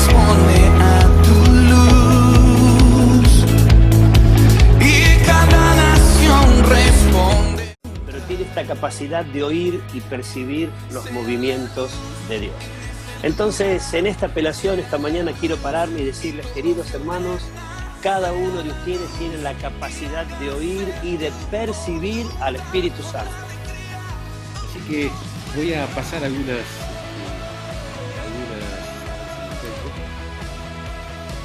responde a tu luz y cada nación responde. Pero tiene esta capacidad de oír y percibir los movimientos de Dios. Entonces, en esta apelación, esta mañana quiero pararme y decirles, queridos hermanos, cada uno de ustedes tiene la capacidad de oír y de percibir al Espíritu Santo. Así que voy a pasar algunas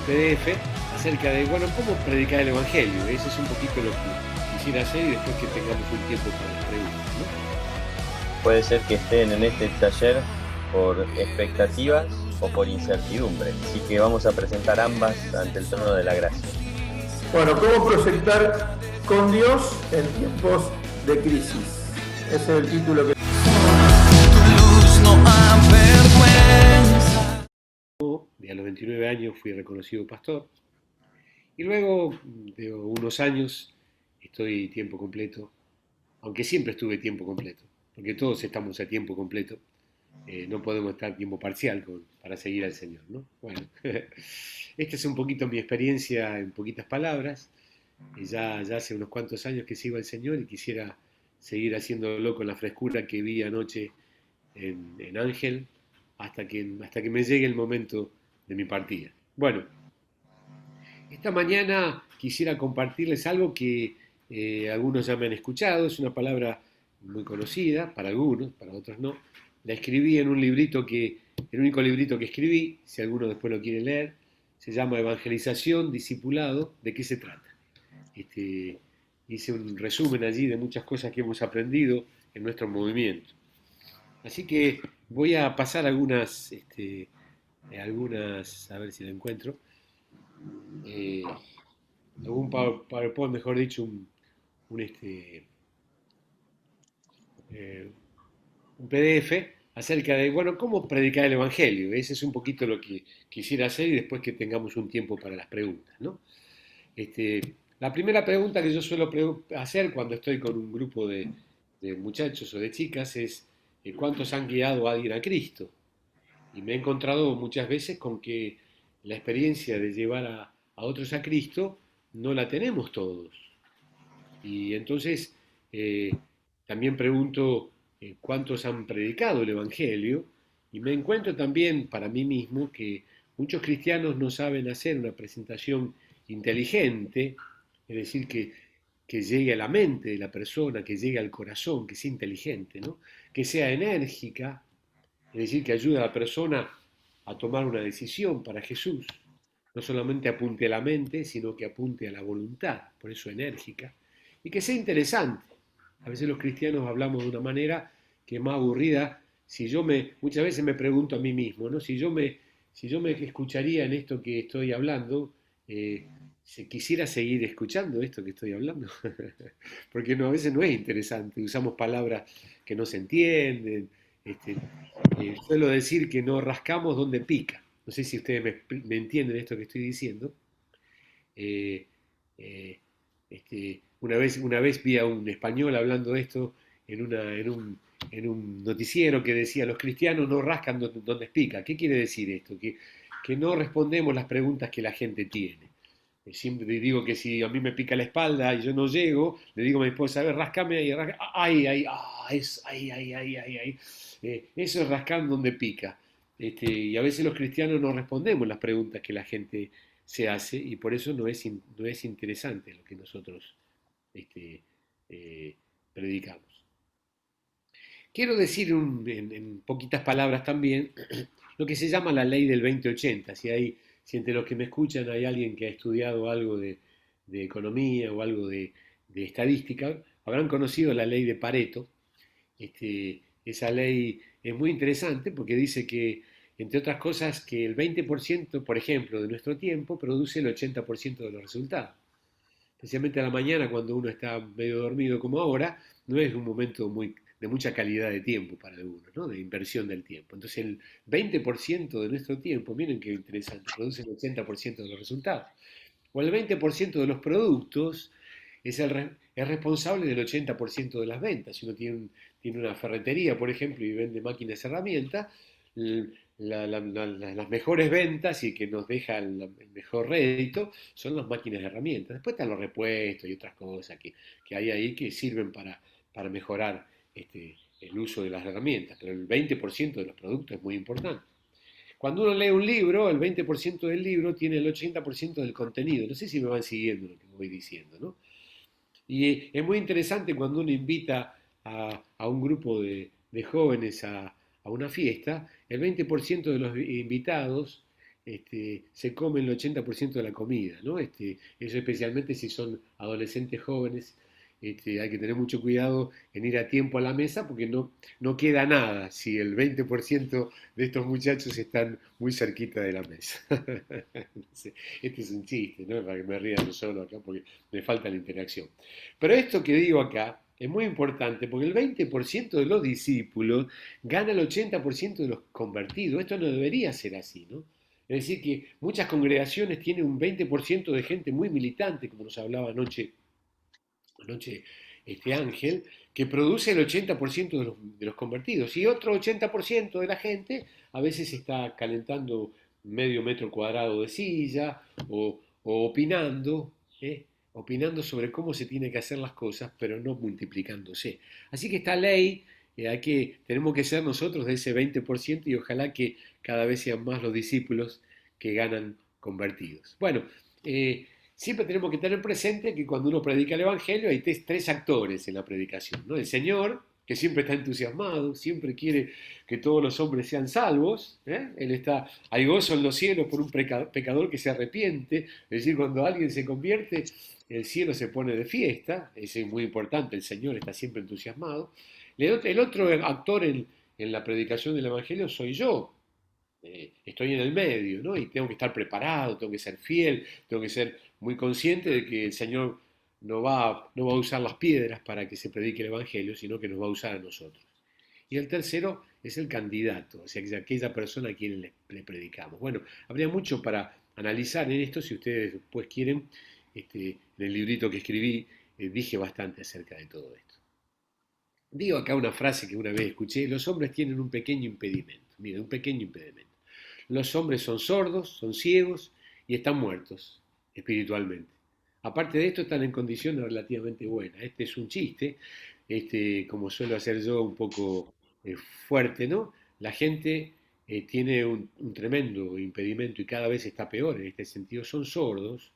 PDF acerca de, cómo predicar el Evangelio. Eso es un poquito lo que quisiera hacer y después que tengamos un tiempo para las preguntas, ¿no? Puede ser que estén en este taller por expectativas o por incertidumbre, así que vamos a presentar ambas ante el trono de la gracia. Bueno, ¿cómo proyectar con Dios en tiempos de crisis? Ese es el título que... Tu luz no avergüenza. A los 29 años fui reconocido pastor y luego de unos años estoy tiempo completo, aunque siempre estuve tiempo completo, porque todos estamos a tiempo completo. No podemos estar tiempo parcial para seguir al Señor, ¿no? Bueno, esta es un poquito mi experiencia en poquitas palabras. Ya hace unos cuantos años que sigo al Señor y quisiera seguir haciéndolo con la frescura que vi anoche en Ángel hasta que me llegue el momento de mi partida. Bueno, esta mañana quisiera compartirles algo que algunos ya me han escuchado. Es una palabra muy conocida para algunos, para otros no. La escribí en un librito el único librito que escribí, si alguno después lo quiere leer, se llama Evangelización, Discipulado. ¿De qué se trata? Hice un resumen allí de muchas cosas que hemos aprendido en nuestro movimiento. Así que voy a pasar algunas, a ver si lo encuentro, algún PowerPoint, mejor dicho, un PDF acerca de, cómo predicar el Evangelio. Ese es un poquito lo que quisiera hacer y después que tengamos un tiempo para las preguntas, ¿no? La primera pregunta que yo suelo hacer cuando estoy con un grupo de muchachos o de chicas es ¿cuántos han guiado a alguien a Cristo? Y me he encontrado muchas veces con que la experiencia de llevar a otros a Cristo no la tenemos todos. Y entonces también pregunto cuántos han predicado el Evangelio y me encuentro también para mí mismo que muchos cristianos no saben hacer una presentación inteligente, es decir, que llegue a la mente de la persona, que llegue al corazón, que sea inteligente, ¿no? Que sea enérgica, es decir, que ayude a la persona a tomar una decisión para Jesús. No solamente apunte a la mente, sino que apunte a la voluntad, por eso enérgica, y que sea interesante. A veces los cristianos hablamos de una manera que es más aburrida. Muchas veces me pregunto a mí mismo, ¿no? Si yo me escucharía en esto que estoy hablando, quisiera seguir escuchando esto que estoy hablando, porque a veces no es interesante, usamos palabras que no se entienden. Suelo decir que no rascamos donde pica. No sé si ustedes me entienden esto que estoy diciendo. Eh, eh, una vez vi a un español hablando de esto en un noticiero que decía: los cristianos no rascan donde pica. ¿Qué quiere decir esto? Que no respondemos las preguntas que la gente tiene. Siempre digo que si a mí me pica la espalda y yo no llego, le digo a mi esposa: a ver, rascame ahí, ay, ay, ay, ay, ay, ay, ay. Eso es rascar donde pica. Y a veces los cristianos no respondemos las preguntas que la gente se hace y por eso no es interesante lo que nosotros predicamos. Quiero decir en poquitas palabras también lo que se llama la ley del 20-80. Si entre los que me escuchan hay alguien que ha estudiado algo de economía o algo de estadística, habrán conocido la ley de Pareto. Esa ley es muy interesante porque dice que, entre otras cosas, que el 20%, por ejemplo, de nuestro tiempo produce el 80% de los resultados. Especialmente a la mañana, cuando uno está medio dormido como ahora, no es un momento de mucha calidad de tiempo para algunos, ¿no? De inversión del tiempo. Entonces el 20% de nuestro tiempo, miren qué interesante, produce el 80% de los resultados. O el 20% de los productos es responsable del 80% de las ventas. Si uno tiene una ferretería, por ejemplo, y vende máquinas y herramientas, las mejores ventas y que nos deja el mejor rédito son las máquinas de herramientas. Después están los repuestos y otras cosas que hay ahí que sirven para mejorar el uso de las herramientas, pero el 20% de los productos es muy importante. Cuando uno lee un libro, el 20% del libro tiene el 80% del contenido. No sé si me van siguiendo lo que voy diciendo, ¿no? Y es muy interesante cuando uno invita a un grupo de jóvenes a una fiesta, el 20% de los invitados se comen el 80% de la comida, ¿no? Eso especialmente si son adolescentes jóvenes, hay que tener mucho cuidado en ir a tiempo a la mesa porque no queda nada si el 20% de estos muchachos están muy cerquita de la mesa. Este es un chiste, ¿no? Para que me ría yo solo acá porque me falta la interacción. Pero esto que digo acá es muy importante porque el 20% de los discípulos gana el 80% de los convertidos. Esto no debería ser así, ¿no? Es decir, que muchas congregaciones tienen un 20% de gente muy militante, como nos hablaba anoche este Ángel, que produce el 80% de los convertidos. Y otro 80% de la gente a veces está calentando medio metro cuadrado de silla o opinando, opinando sobre cómo se tienen que hacer las cosas, pero no multiplicándose. Así que esta ley, tenemos que ser nosotros de ese 20% y ojalá que cada vez sean más los discípulos que ganan convertidos. Bueno, siempre tenemos que tener presente que cuando uno predica el Evangelio hay tres actores en la predicación, ¿no? El Señor, que siempre está entusiasmado, siempre quiere que todos los hombres sean salvos, ¿eh? Hay gozo en los cielos por un pecador que se arrepiente, es decir, cuando alguien se convierte, el cielo se pone de fiesta, eso es muy importante, el Señor está siempre entusiasmado. El otro actor en la predicación del Evangelio soy yo. Estoy en el medio, ¿no? Y tengo que estar preparado, tengo que ser fiel, tengo que ser muy consciente de que el Señor no va a usar las piedras para que se predique el Evangelio, sino que nos va a usar a nosotros. Y el tercero es el candidato, o sea, que es aquella persona a quien le predicamos. Bueno, habría mucho para analizar en esto, si ustedes después quieren, en el librito que escribí dije bastante acerca de todo esto. Digo acá una frase que una vez escuché: los hombres tienen un pequeño impedimento. Miren, un pequeño impedimento. Los hombres son sordos, son ciegos y están muertos espiritualmente. Aparte de esto, están en condiciones relativamente buenas. Este es un chiste, como suelo hacer yo, un poco fuerte, ¿no? La gente tiene un tremendo impedimento y cada vez está peor en este sentido. Son sordos,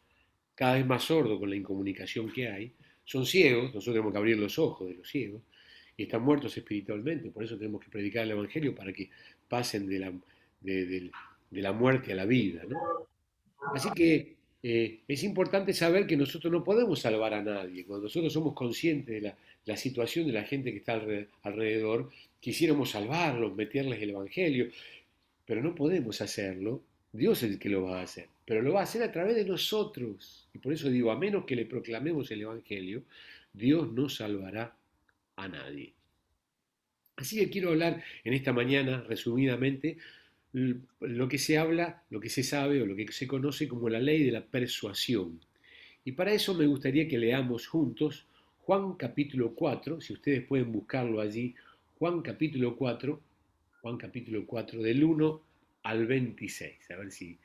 cada vez más sordos con la incomunicación que hay. Son ciegos, nosotros tenemos que abrir los ojos de los ciegos, y están muertos espiritualmente. Por eso tenemos que predicar el Evangelio para que pasen de la muerte a la vida, ¿no? Así que es importante saber que nosotros no podemos salvar a nadie. Cuando nosotros somos conscientes de la situación de la gente que está alrededor, quisiéramos salvarlos, meterles el Evangelio, pero no podemos hacerlo. Dios es el que lo va a hacer, pero lo va a hacer a través de nosotros. Y por eso digo, a menos que le proclamemos el Evangelio, Dios no salvará a nadie. Así que quiero hablar en esta mañana, resumidamente, lo que se habla, lo que se sabe o lo que se conoce como la ley de la persuasión. Y para eso me gustaría que leamos juntos Juan capítulo 4, si ustedes pueden buscarlo allí, Juan capítulo 4, del 1 al 26. A ver si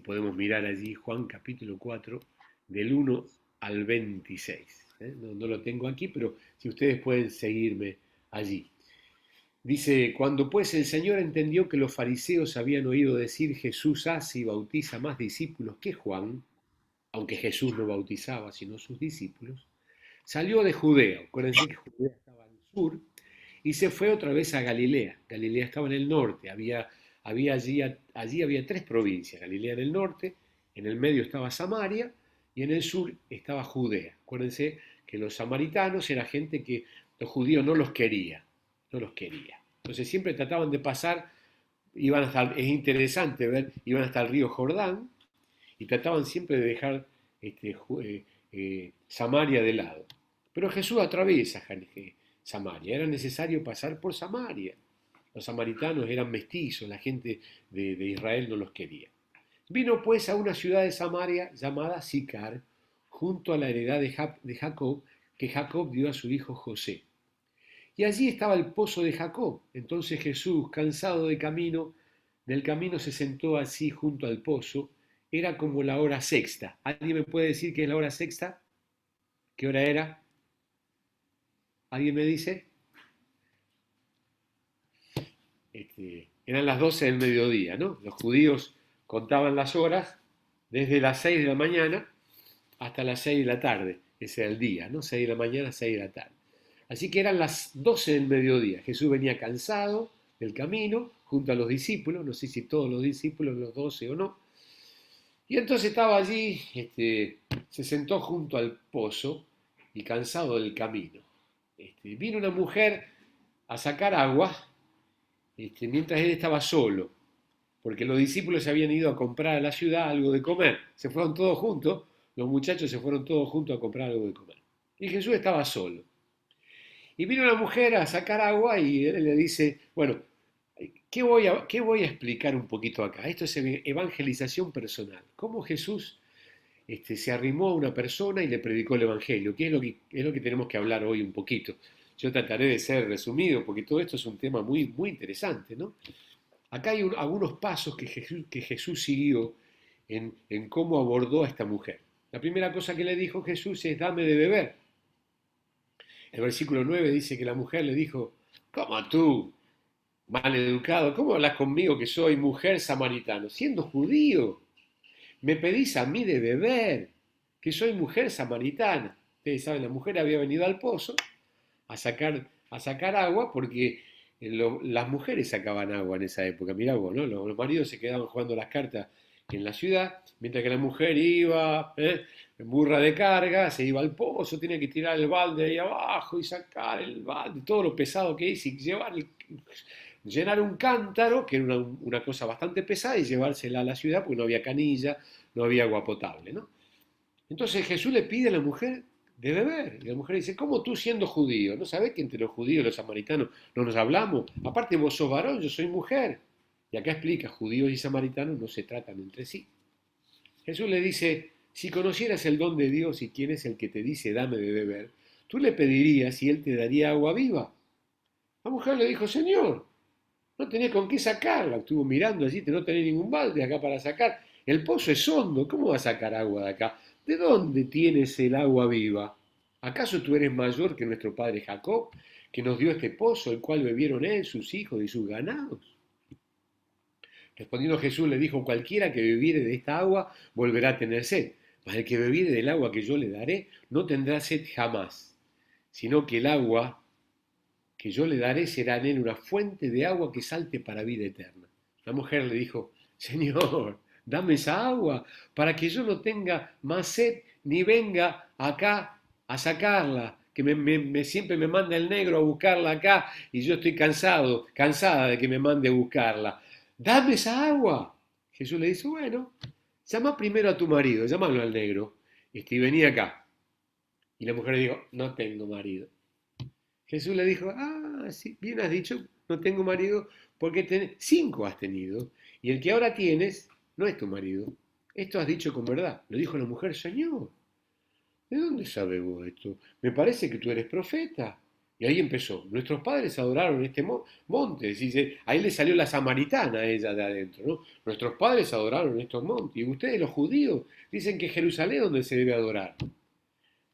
podemos mirar allí Juan capítulo 4, del 1 al 26. No lo tengo aquí, pero si ustedes pueden seguirme allí. Dice: cuando pues el Señor entendió que los fariseos habían oído decir Jesús hace y bautiza más discípulos que Juan, aunque Jesús no bautizaba sino sus discípulos, salió de Judea. Acuérdense que Judea estaba al sur y se fue otra vez a Galilea. Galilea estaba en el norte, allí había tres provincias: Galilea en el norte, en el medio estaba Samaria y en el sur estaba Judea. Acuérdense que los samaritanos era gente que los judíos no los quería. Entonces siempre trataban de pasar, es interesante ver, iban hasta el río Jordán y trataban siempre de dejar Samaria de lado. Pero Jesús atraviesa Samaria, era necesario pasar por Samaria. Los samaritanos eran mestizos, la gente de Israel no los quería. Vino pues a una ciudad de Samaria llamada Sicar, junto a la heredad de Jacob, que Jacob dio a su hijo José. Y allí estaba el pozo de Jacob. Entonces Jesús, cansado del camino se sentó así junto al pozo. Era como la hora sexta. ¿Alguien me puede decir qué es la hora sexta? ¿Qué hora era? ¿Alguien me dice? Eran las 12 del mediodía, ¿no? Los judíos contaban las horas desde las 6 de la mañana hasta las 6 de la tarde. Ese era el día, ¿no? 6 de la mañana, 6 de la tarde. Así que eran las 12 del mediodía. Jesús venía cansado del camino junto a los discípulos, no sé si todos los discípulos, los 12 o no. Y entonces estaba allí, se sentó junto al pozo y cansado del camino. Vino una mujer a sacar agua mientras él estaba solo, porque los discípulos se habían ido a comprar a la ciudad algo de comer. Se fueron todos juntos, los muchachos se fueron todos juntos a comprar algo de comer. Y Jesús estaba solo. Y vino una mujer a sacar agua y él le dice, bueno, ¿qué voy a explicar un poquito acá? Esto es evangelización personal. ¿Cómo Jesús se arrimó a una persona y le predicó el evangelio? ¿Qué es lo que tenemos que hablar hoy un poquito? Yo trataré de ser resumido porque todo esto es un tema muy, muy interesante, ¿no? Acá hay algunos pasos que Jesús siguió en cómo abordó a esta mujer. La primera cosa que le dijo Jesús es, dame de beber. El versículo 9 dice que la mujer le dijo, ¿cómo tú, maleducado, cómo hablas conmigo que soy mujer samaritana? Siendo judío, me pedís a mí de beber, que soy mujer samaritana. Ustedes saben, la mujer había venido al pozo a sacar agua porque las mujeres sacaban agua en esa época. Mirá vos, ¿no? Los maridos se quedaban jugando las cartas en la ciudad, mientras que la mujer iba en burra de carga, se iba al pozo, tenía que tirar el balde ahí abajo y sacar el balde, todo lo pesado que es, y llenar un cántaro, que era una cosa bastante pesada, y llevársela a la ciudad porque no había canilla, no había agua potable, ¿no? Entonces Jesús le pide a la mujer de beber, y la mujer dice, ¿cómo tú siendo judío? ¿No sabés que entre los judíos y los samaritanos no nos hablamos? Aparte vos sos varón, yo soy mujer. Y acá explica, judíos y samaritanos no se tratan entre sí. Jesús le dice, si conocieras el don de Dios y quién es el que te dice dame de beber, tú le pedirías y él te daría agua viva. La mujer le dijo, Señor, no tenés con qué sacarla. Estuvo mirando allí, no tenés ningún balde acá para sacar. El pozo es hondo, ¿cómo va a sacar agua de acá? ¿De dónde tienes el agua viva? ¿Acaso tú eres mayor que nuestro padre Jacob, que nos dio este pozo, el cual bebieron él, sus hijos y sus ganados? Respondiendo Jesús le dijo, cualquiera que bebiere de esta agua volverá a tener sed, mas el que bebiere del agua que yo le daré no tendrá sed jamás, sino que el agua que yo le daré será en él una fuente de agua que salte para vida eterna. La mujer le dijo, Señor, dame esa agua para que yo no tenga más sed ni venga acá a sacarla, que siempre me manda el negro a buscarla acá y yo estoy cansada de que me mande a buscarla. Dame esa agua. Jesús le dice, bueno, llama primero a tu marido, llámalo al negro, y vení acá. Y la mujer le dijo, no tengo marido. Jesús le dijo, sí, bien has dicho, no tengo marido, porque 5 has tenido, y el que ahora tienes no es tu marido. Esto has dicho con verdad. Le dijo la mujer, Señor, ¿de dónde sabes vos esto? Me parece que tú eres profeta. Y ahí empezó. Nuestros padres adoraron este monte. Dice, ahí le salió la samaritana a ella de adentro, ¿no? Nuestros padres adoraron estos montes. Y ustedes, los judíos, dicen que Jerusalén es donde se debe adorar.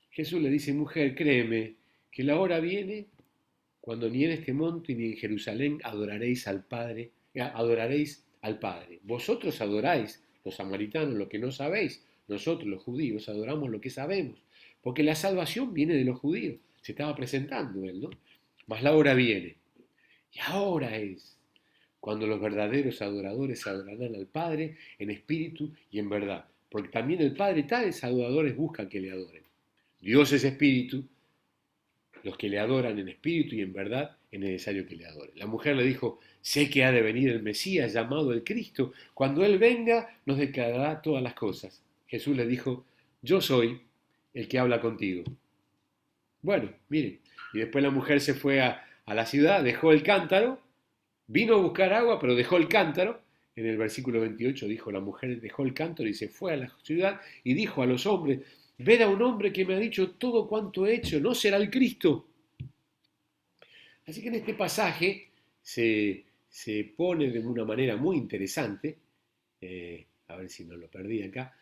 Jesús le dice, mujer, créeme, que la hora viene cuando ni en este monte ni en Jerusalén adoraréis al Padre. Vosotros adoráis, los samaritanos, lo que no sabéis. Nosotros, los judíos, adoramos lo que sabemos. Porque la salvación viene de los judíos. Se estaba presentando él, ¿no? Mas la hora viene. Y ahora es cuando los verdaderos adoradores adorarán al Padre en espíritu y en verdad. Porque también el Padre tales adoradores buscan que le adoren. Dios es espíritu. Los que le adoran en espíritu y en verdad es necesario que le adoren. La mujer le dijo, sé que ha de venir el Mesías llamado el Cristo. Cuando Él venga nos declarará todas las cosas. Jesús le dijo, yo soy el que habla contigo. Bueno, miren, y después la mujer se fue a la ciudad, dejó el cántaro, vino a buscar agua, pero dejó el cántaro. En el versículo 28 dijo, la mujer dejó el cántaro y se fue a la ciudad y dijo a los hombres, ved a un hombre que me ha dicho todo cuanto he hecho, ¿no será el Cristo? Así que en este pasaje se pone de una manera muy interesante, a ver si no lo perdí acá,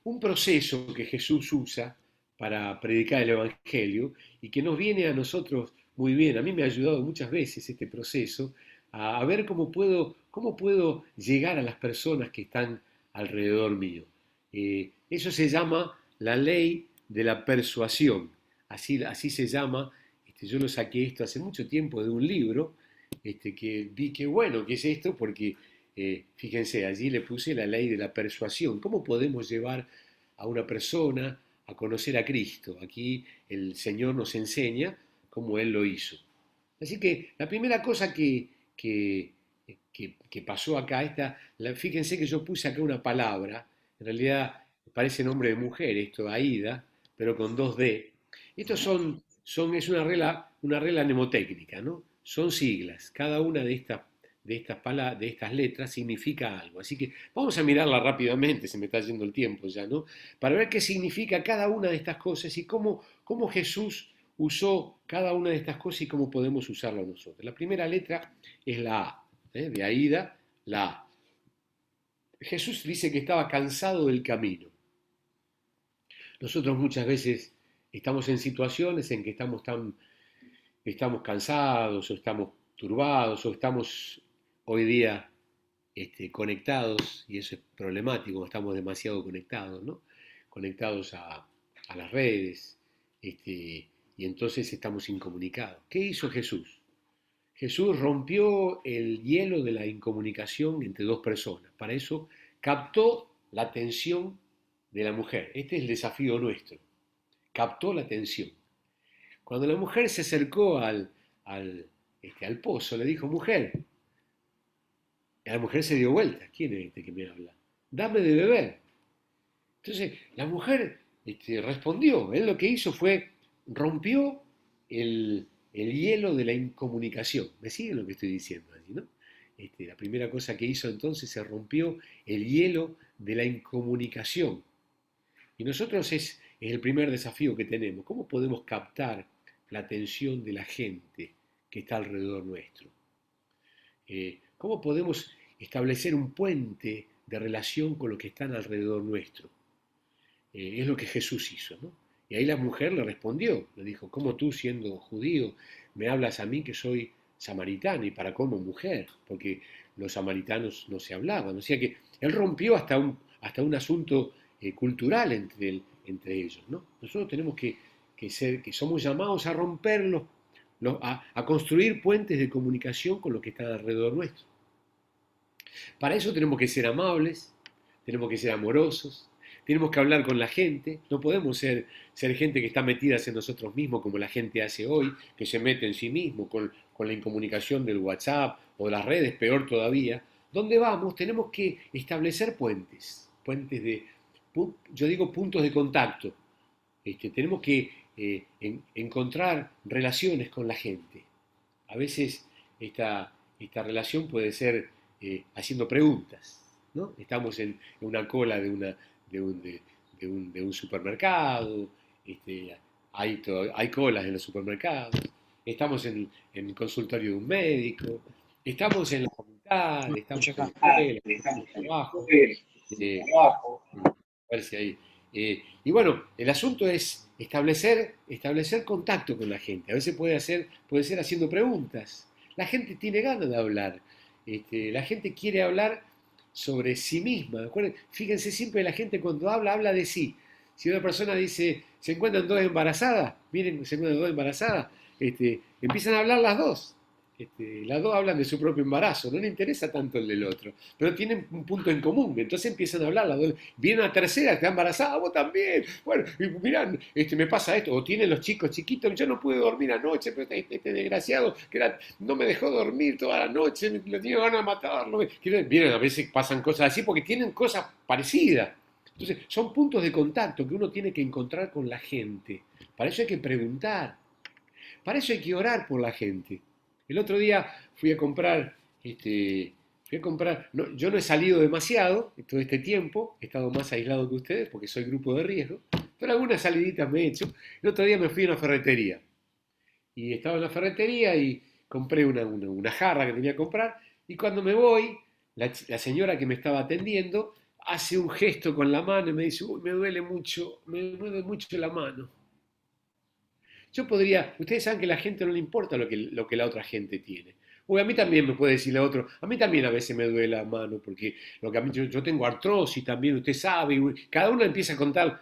un proceso que Jesús usa para predicar el Evangelio y que nos viene a nosotros muy bien. A mí me ha ayudado muchas veces este proceso a ver cómo puedo llegar a las personas que están alrededor mío. Eso se llama la ley de la persuasión. Así se llama. Yo lo saqué esto hace mucho tiempo de un libro que vi que bueno, ¿qué es esto? Porque fíjense, allí le puse la ley de la persuasión. ¿Cómo podemos llevar a una persona a conocer a Cristo? Aquí el Señor nos enseña cómo Él lo hizo. Así que la primera cosa que pasó acá, fíjense que yo puse acá una palabra, en realidad parece nombre de mujer, esto, Aida, pero con dos D. Estos es una regla mnemotécnica, ¿no? Son siglas, cada una de estas letras significa algo. Así que vamos a mirarla rápidamente, se me está yendo el tiempo ya, ¿no? Para ver qué significa cada una de estas cosas y cómo Jesús usó cada una de estas cosas y cómo podemos usarla nosotros. La primera letra es la A, de Aida, la A. Jesús dice que estaba cansado del camino. Nosotros muchas veces estamos en situaciones en que estamos cansados o estamos turbados o estamos hoy día conectados, y eso es problemático, estamos demasiado conectados, ¿no? Conectados a las redes, y entonces estamos incomunicados. ¿Qué hizo Jesús? Jesús rompió el hielo de la incomunicación entre dos personas. Para eso captó la atención de la mujer. Este es el desafío nuestro. Captó la atención. Cuando la mujer se acercó al pozo, le dijo, mujer. Y la mujer se dio vuelta. ¿Quién es este que me habla? Dame de beber. Entonces la mujer respondió. Él lo que hizo fue rompió el hielo de la incomunicación. ¿Me siguen lo que estoy diciendo allí, no? La primera cosa que hizo entonces se rompió el hielo de la incomunicación. Y nosotros es el primer desafío que tenemos. ¿Cómo podemos captar la atención de la gente que está alrededor nuestro? ¿Cómo podemos establecer un puente de relación con los que están alrededor nuestro? Es lo que Jesús hizo, ¿no? Y ahí la mujer le respondió, le dijo, ¿cómo tú siendo judío me hablas a mí que soy samaritano y para cómo mujer? Porque los samaritanos no se hablaban. O sea que él rompió hasta un asunto cultural entre ellos, ¿no? Nosotros tenemos que somos llamados a romperlos, a construir puentes de comunicación con los que están alrededor nuestro. Para eso tenemos que ser amables, tenemos que ser amorosos, tenemos que hablar con la gente, no podemos ser gente que está metida en nosotros mismos como la gente hace hoy, que se mete en sí mismo con la incomunicación del WhatsApp o de las redes, peor todavía. ¿Dónde vamos? Tenemos que establecer puentes yo digo puntos de contacto. Tenemos que encontrar relaciones con la gente. A veces esta relación puede ser haciendo preguntas, ¿no? Estamos en una cola de un supermercado, hay colas en los supermercados, estamos en el consultorio de un médico, estamos en la facultad, estamos en la escuela, estamos en el trabajo, a ver si hay. Y bueno, el asunto es establecer contacto con la gente. A veces puede ser haciendo preguntas. La gente tiene ganas de hablar. La gente quiere hablar sobre sí misma. Fíjense, siempre la gente cuando habla de sí. Si una persona dice, se encuentran dos embarazadas, miren, se encuentran dos embarazadas, empiezan a hablar las dos. Las dos hablan de su propio embarazo, no le interesa tanto el del otro, pero tienen un punto en común, entonces empiezan a hablar las dos. Viene una tercera, está embarazada, vos también, bueno, y mirá, me pasa esto, o tienen los chicos chiquitos, yo no pude dormir anoche, pero este desgraciado no me dejó dormir toda la noche, le tenía ganas de matarlo. Miren, a veces pasan cosas así porque tienen cosas parecidas. Entonces, son puntos de contacto que uno tiene que encontrar con la gente. Para eso hay que preguntar, para eso hay que orar por la gente. El otro día fui a comprar, yo no he salido demasiado todo este tiempo, he estado más aislado que ustedes porque soy grupo de riesgo, pero algunas saliditas me he hecho. El otro día me fui a una ferretería y estaba en la ferretería y compré una jarra que tenía que comprar, y cuando me voy, la señora que me estaba atendiendo hace un gesto con la mano y me dice, uy, me duele mucho la mano. Yo podría, ustedes saben que a la gente no le importa lo que la otra gente tiene. O a mí también me puede decir la otro, a mí también a veces me duele la mano, porque lo que a mí, yo tengo artrosis también, usted sabe, y cada uno empieza a contar.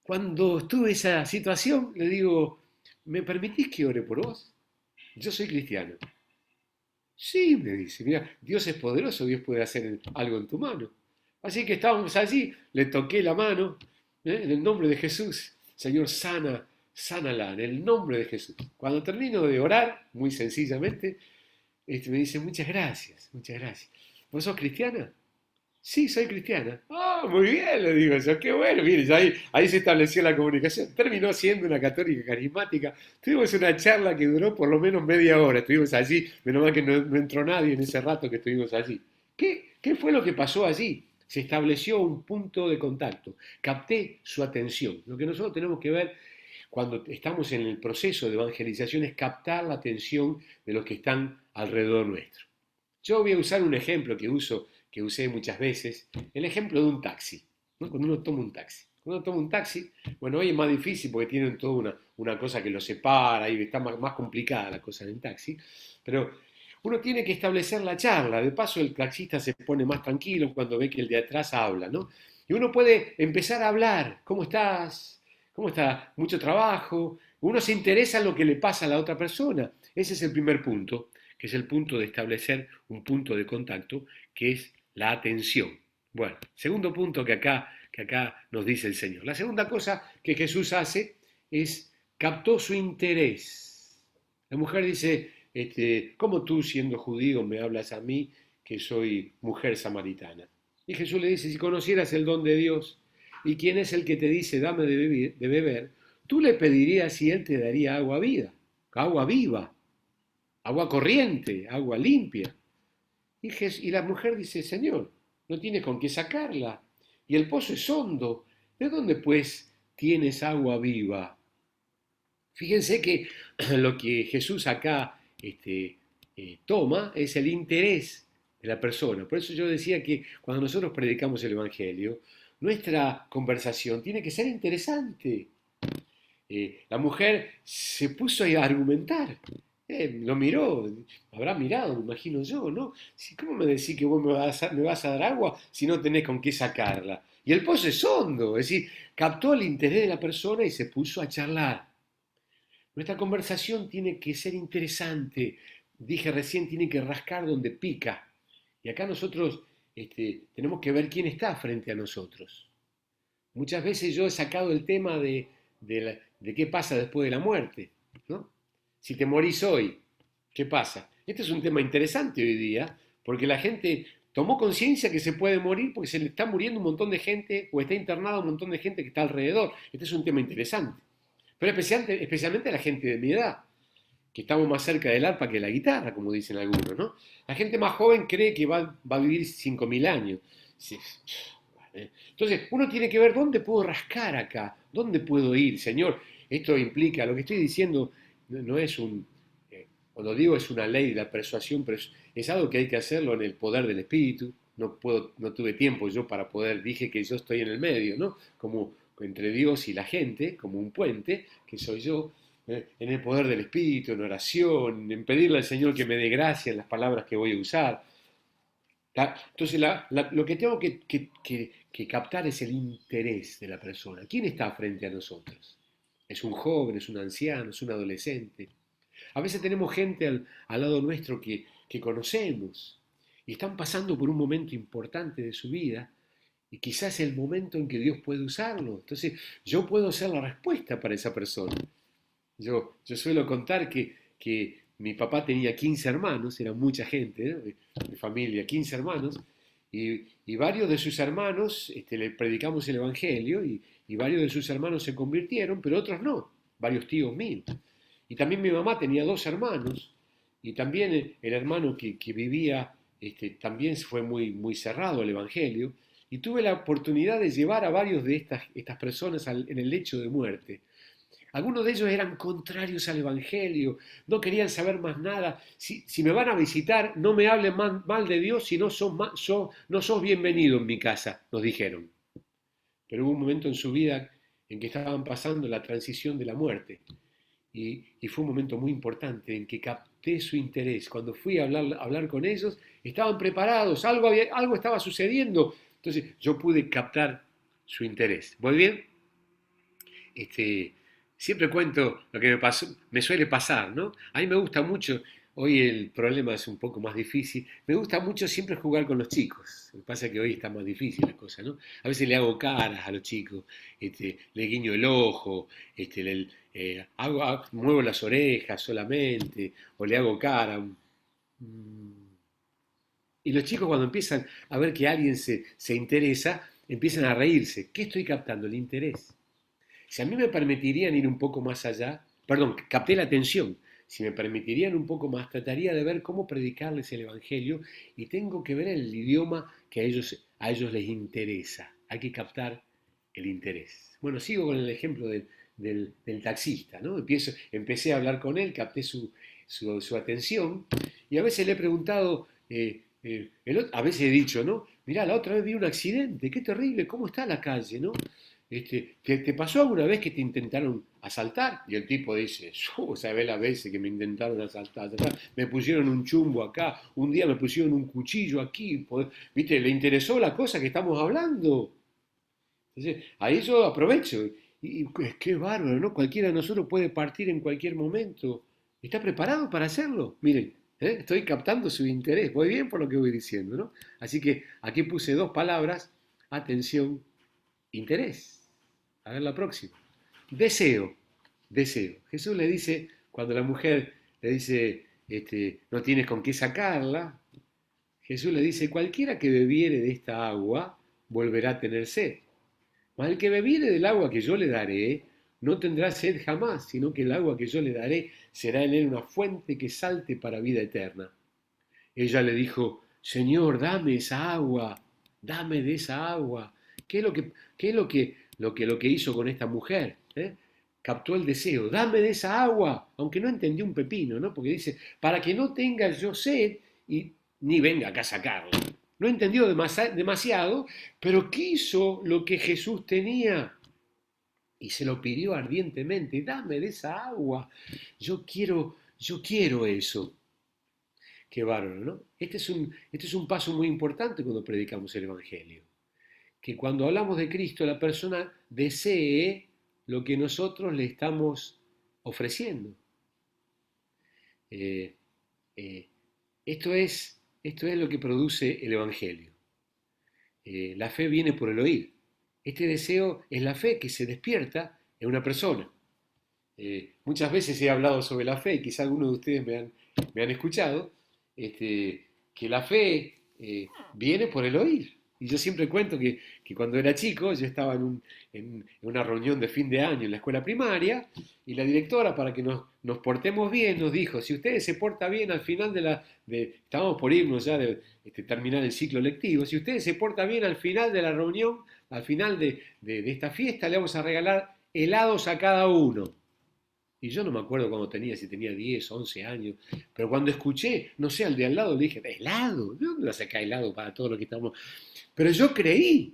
Cuando estuve en esa situación, le digo, ¿me permitís que ore por vos? Yo soy cristiano. Sí, me dice, mira, Dios es poderoso, Dios puede hacer algo en tu mano. Así que estábamos allí, le toqué la mano, en el nombre de Jesús. Señor, sánala, en el nombre de Jesús. Cuando termino de orar, muy sencillamente, me dice, muchas gracias, muchas gracias. ¿Vos sos cristiana? Sí, soy cristiana. Ah, muy bien, le digo yo, qué bueno. Mire, ya ahí se estableció la comunicación. Terminó siendo una católica carismática. Tuvimos una charla que duró por lo menos media hora. Estuvimos allí, menos mal que no entró nadie en ese rato que estuvimos allí. ¿Qué fue lo que pasó allí? Se estableció un punto de contacto. Capté su atención. Lo que nosotros tenemos que ver cuando estamos en el proceso de evangelización es captar la atención de los que están alrededor nuestro. Yo voy a usar un ejemplo que usé muchas veces, el ejemplo de un taxi, ¿no? Cuando uno toma un taxi. Cuando uno toma un taxi, bueno, hoy es más difícil porque tienen toda una cosa que lo separa y está más complicada la cosa en el taxi, pero uno tiene que establecer la charla. De paso, el taxista se pone más tranquilo cuando ve que el de atrás habla, ¿no? Y uno puede empezar a hablar, ¿cómo estás? ¿Cómo está? Mucho trabajo. Uno se interesa en lo que le pasa a la otra persona. Ese es el primer punto, que es el punto de establecer un punto de contacto, que es la atención. Bueno, segundo punto que acá nos dice el Señor. La segunda cosa que Jesús hace es captó su interés. La mujer dice, ¿cómo tú siendo judío me hablas a mí que soy mujer samaritana? Y Jesús le dice, si conocieras el don de Dios y quién es el que te dice dame de beber, tú le pedirías y él te daría agua viva, agua corriente, agua limpia. Y la mujer dice, Señor, no tienes con qué sacarla, y el pozo es hondo, ¿de dónde pues tienes agua viva? Fíjense que lo que Jesús acá toma es el interés de la persona. Por eso yo decía que cuando nosotros predicamos el Evangelio, nuestra conversación tiene que ser interesante. La mujer se puso a argumentar. Lo miró, habrá mirado, me imagino yo, ¿no? ¿Cómo me decís que vos me vas a dar agua si no tenés con qué sacarla? Y el pozo es hondo, es decir, captó el interés de la persona y se puso a charlar. Nuestra conversación tiene que ser interesante. Dije recién, tiene que rascar donde pica. Y acá nosotros tenemos que ver quién está frente a nosotros. Muchas veces yo he sacado el tema de qué pasa después de la muerte, ¿no? Si te morís hoy, ¿qué pasa? Este es un tema interesante hoy día, porque la gente tomó conciencia que se puede morir porque se le está muriendo un montón de gente o está internado un montón de gente que está alrededor. Este es un tema interesante. Pero especialmente a la gente de mi edad, que estamos más cerca del arpa que de la guitarra, como dicen algunos, ¿no? La gente más joven cree que va a vivir 5.000 años. Sí. Entonces, uno tiene que ver dónde puedo rascar acá, dónde puedo ir, Señor. Esto implica, lo que estoy diciendo no es cuando digo es una ley de la persuasión, pero es algo que hay que hacerlo en el poder del Espíritu. No tuve tiempo yo para poder, dije que yo estoy en el medio, ¿no? Como entre Dios y la gente, como un puente, que soy yo, en el poder del Espíritu, en oración, en pedirle al Señor que me dé gracia en las palabras que voy a usar. Entonces, lo que tengo que captar es el interés de la persona. ¿Quién está frente a nosotros? ¿Es un joven, es un anciano, es un adolescente? A veces tenemos gente al lado nuestro que conocemos y están pasando por un momento importante de su vida y quizás es el momento en que Dios puede usarlo. Entonces, yo puedo ser la respuesta para esa persona. Yo suelo contar que mi papá tenía 15 hermanos, era mucha gente, ¿no? Mi familia, 15 hermanos, y varios de sus hermanos le predicamos el Evangelio y varios de sus hermanos se convirtieron, pero otros no, varios tíos míos. Y también mi mamá tenía 2 hermanos, y también el hermano que vivía también fue muy cerrado al Evangelio, y tuve la oportunidad de llevar a varios de estas personas en el lecho de muerte. Algunos de ellos eran contrarios al Evangelio, no querían saber más nada. Si me van a visitar, no me hablen mal de Dios, si no no sos bienvenido en mi casa, nos dijeron. Pero hubo un momento en su vida en que estaban pasando la transición de la muerte. Y fue un momento muy importante en que capté su interés. Cuando fui a hablar con ellos, estaban preparados, algo estaba sucediendo. Entonces yo pude captar su interés. ¿Muy bien? Siempre cuento lo que me suele pasar, ¿no? A mí me gusta mucho, hoy el problema es un poco más difícil, me gusta mucho siempre jugar con los chicos. Lo que pasa es que hoy está más difícil la cosa, ¿no? A veces le hago caras a los chicos, le guiño el ojo, muevo las orejas solamente, o le hago cara. Y los chicos cuando empiezan a ver que alguien se interesa, empiezan a reírse. ¿Qué estoy captando? El interés. Si a mí me permitirían ir un poco más allá, perdón, capté la atención, si me permitirían un poco más, trataría de ver cómo predicarles el Evangelio y tengo que ver el idioma que a ellos les interesa. Hay que captar el interés. Bueno, sigo con el ejemplo del taxista, ¿no? Empecé a hablar con él, capté su atención y a veces le he preguntado, a veces he dicho, ¿no? Mirá, la otra vez vi un accidente, qué terrible, ¿cómo está la calle, no? ¿Te pasó alguna vez que te intentaron asaltar? Y el tipo dice, yo, ¿sabés las veces que me intentaron asaltar? Me pusieron un chumbo acá, un día me pusieron un cuchillo aquí, ¿viste? ¿Le interesó la cosa que estamos hablando? Entonces, ahí yo aprovecho. Y qué bárbaro, ¿no? Cualquiera de nosotros puede partir en cualquier momento. ¿Está preparado para hacerlo? Miren, estoy captando su interés. Voy bien por lo que voy diciendo, ¿no? Así que aquí puse dos palabras, atención, interés. A ver la próxima. Deseo. Jesús le dice, cuando la mujer le dice, no tienes con qué sacarla, Jesús le dice, cualquiera que bebiere de esta agua volverá a tener sed. Mas el que bebiere del agua que yo le daré, no tendrá sed jamás, sino que el agua que yo le daré será en él una fuente que salte para vida eterna. Ella le dijo, Señor, dame esa agua, dame de esa agua. ¿Qué es lo que hizo con esta mujer? Captó el deseo, dame de esa agua, aunque no entendió un pepino, ¿no? Porque dice, para que no tenga yo sed y ni venga acá a sacarla. No entendió demasiado, pero quiso lo que Jesús tenía y se lo pidió ardientemente, dame de esa agua, yo quiero eso. Qué bárbaro, ¿no? Este es un paso muy importante cuando predicamos el Evangelio. Que cuando hablamos de Cristo, la persona desee lo que nosotros le estamos ofreciendo. Esto es lo que produce el Evangelio. La fe viene por el oír. Este deseo es la fe que se despierta en una persona. Muchas veces he hablado sobre la fe, y quizá algunos de ustedes me han escuchado, que la fe viene por el oír. Y yo siempre cuento que cuando era chico, yo estaba en una reunión de fin de año en la escuela primaria, y la directora, para que nos portemos bien, nos dijo, si ustedes se portan bien al final estábamos por irnos ya de terminar el ciclo lectivo, si ustedes se portan bien al final de la reunión, al final de esta fiesta, le vamos a regalar helados a cada uno. Y yo no me acuerdo cuando si tenía 10, 11 años, pero cuando escuché, no sé, al de al lado le dije, ¿helado? ¿De dónde va a sacar helado para todo lo que estamos? Pero yo creí,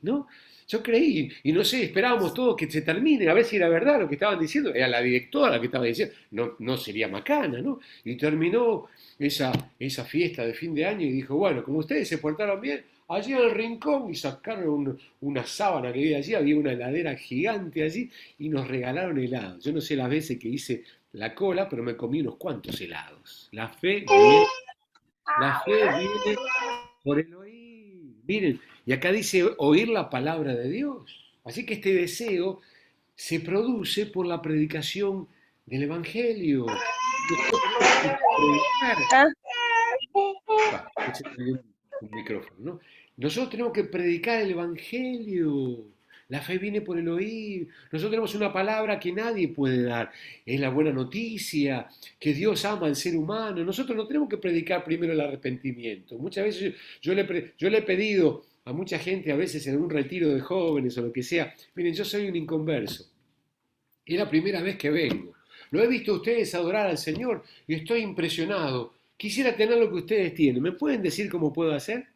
¿no? Yo creí, y no sé, esperábamos todos que se termine, a ver si era verdad lo que estaban diciendo, era la directora que estaba diciendo, no sería macana, ¿no? Y terminó esa fiesta de fin de año y dijo, bueno, como ustedes se portaron bien, allí al rincón y sacaron una sábana que había una heladera gigante allí y nos regalaron helados. Yo no sé las veces que hice la cola, pero me comí unos cuantos helados. La fe viene por el oír. Miren, y acá dice oír la palabra de Dios. Así que este deseo se produce por la predicación del Evangelio. Un micrófono, ¿no? Nosotros tenemos que predicar el Evangelio. La fe viene por el oír. Nosotros tenemos una palabra que nadie puede dar. Es la buena noticia, que Dios ama al ser humano. Nosotros no tenemos que predicar primero el arrepentimiento. Muchas veces yo le he pedido a mucha gente, a veces en un retiro de jóvenes o lo que sea, miren, yo soy un inconverso. Es la primera vez que vengo. Lo he visto a ustedes adorar al Señor y estoy impresionado. Quisiera tener lo que ustedes tienen. ¿Me pueden decir cómo puedo hacer?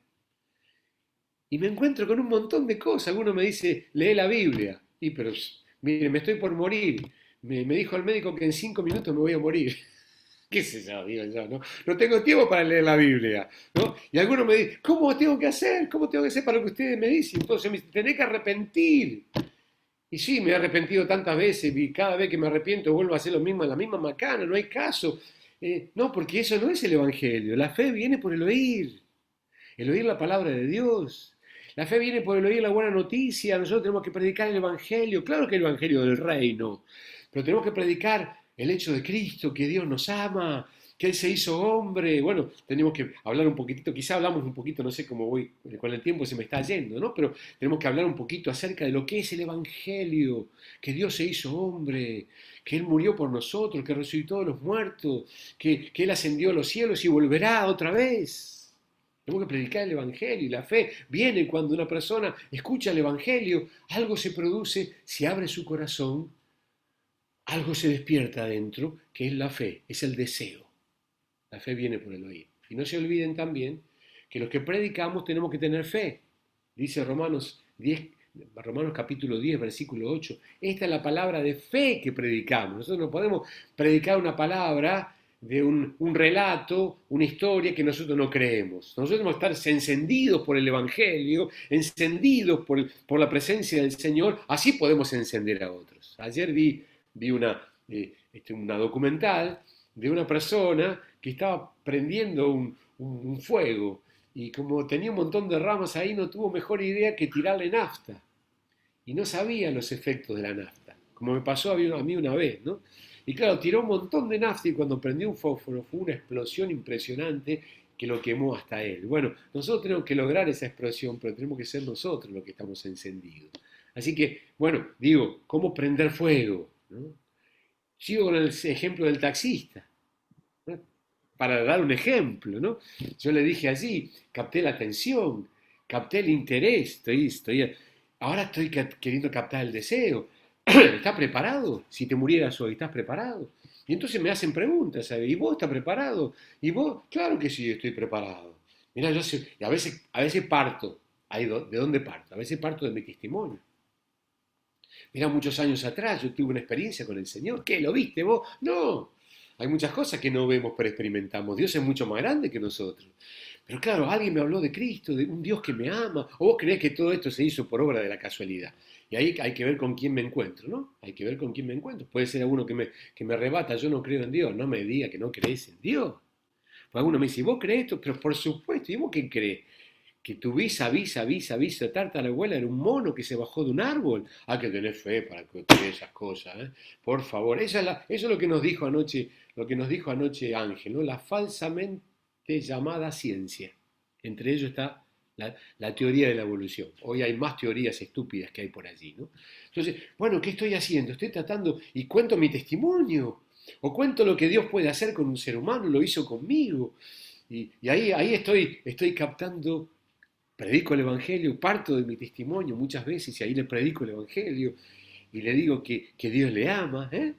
Y me encuentro con un montón de cosas. Alguno me dice, lee la Biblia. Y pero, mire, me estoy por morir. Me dijo el médico que en 5 minutos me voy a morir. ¿Qué sé yo? Digo yo, ¿no? No tengo tiempo para leer la Biblia, ¿no? Y alguno me dice, ¿cómo tengo que hacer? ¿Cómo tengo que hacer para lo que ustedes me dicen? Entonces me dice, tenés que arrepentir. Y sí, me he arrepentido tantas veces y cada vez que me arrepiento vuelvo a hacer lo mismo, la misma macana, no hay caso. No, porque eso no es el Evangelio. La fe viene por el oír la palabra de Dios. La fe viene por el oír la buena noticia. Nosotros tenemos que predicar el Evangelio. Claro que el Evangelio del reino, pero tenemos que predicar el hecho de Cristo, que Dios nos ama, que Él se hizo hombre. Bueno, tenemos que hablar un poquitito, quizá hablamos un poquito, no sé cómo voy, con el tiempo se me está yendo, ¿no? Pero tenemos que hablar un poquito acerca de lo que es el Evangelio, que Dios se hizo hombre, que Él murió por nosotros, que resucitó de los muertos, que Él ascendió a los cielos y volverá otra vez. Tenemos que predicar el Evangelio y la fe viene cuando una persona escucha el Evangelio, algo se produce, se abre su corazón, algo se despierta adentro, que es la fe, es el deseo. La fe viene por el oír. Y no se olviden también que los que predicamos tenemos que tener fe. Dice Romanos capítulo 10, versículo 8. Esta es la palabra de fe que predicamos. Nosotros no podemos predicar una palabra de un relato, una historia que nosotros no creemos. Nosotros tenemos que estar encendidos por el Evangelio, encendidos por la presencia del Señor. Así podemos encender a otros. Ayer vi una documental de una persona que estaba prendiendo un fuego y como tenía un montón de ramas ahí no tuvo mejor idea que tirarle nafta y no sabía los efectos de la nafta, como me pasó a mí una vez, ¿no? Y claro, tiró un montón de nafta y cuando prendió un fósforo fue una explosión impresionante que lo quemó hasta él. Bueno, nosotros tenemos que lograr esa explosión, pero tenemos que ser nosotros los que estamos encendidos. Así que, bueno, digo, ¿cómo prender fuego? ¿No? Sigo con el ejemplo del taxista, ¿no? Para dar un ejemplo, ¿no? Yo le dije allí, capté la atención, capté el interés, ahora estoy queriendo captar el deseo. ¿Estás preparado? Si te murieras hoy, ¿estás preparado? Y entonces me hacen preguntas, ¿sabes? ¿Y vos estás preparado? ¿Y vos? Claro que sí, estoy preparado. Mira, yo sé, y a veces parto. ¿De dónde parto? A veces parto de mi testimonio. Mira, muchos años atrás yo tuve una experiencia con el Señor. ¿Qué? ¿Lo viste vos? No. Hay muchas cosas que no vemos pero experimentamos. Dios es mucho más grande que nosotros. Pero claro, alguien me habló de Cristo, de un Dios que me ama. O vos creés que todo esto se hizo por obra de la casualidad. Y ahí hay que ver con quién me encuentro, ¿no? Hay que ver con quién me encuentro. Puede ser alguno que me rebata, yo no creo en Dios. No me diga que no crees en Dios. Pues alguno me dice, ¿vos crees esto? Pero por supuesto, ¿y vos qué crees? Que tu vis tartarabuela era un mono que se bajó de un árbol. Ah, que tenés fe para que crees esas cosas, ¿eh? Por favor. Eso es lo que nos dijo anoche Ángel, ¿no? La falsamente llamada ciencia. Entre ellos está la teoría de la evolución. Hoy hay más teorías estúpidas que hay por allí, ¿no? Entonces, bueno, ¿qué estoy haciendo? Estoy tratando y cuento mi testimonio. O cuento lo que Dios puede hacer con un ser humano, lo hizo conmigo. Y ahí estoy captando. Predico el Evangelio, parto de mi testimonio muchas veces y ahí le predico el Evangelio y le digo que Dios le ama, ¿eh?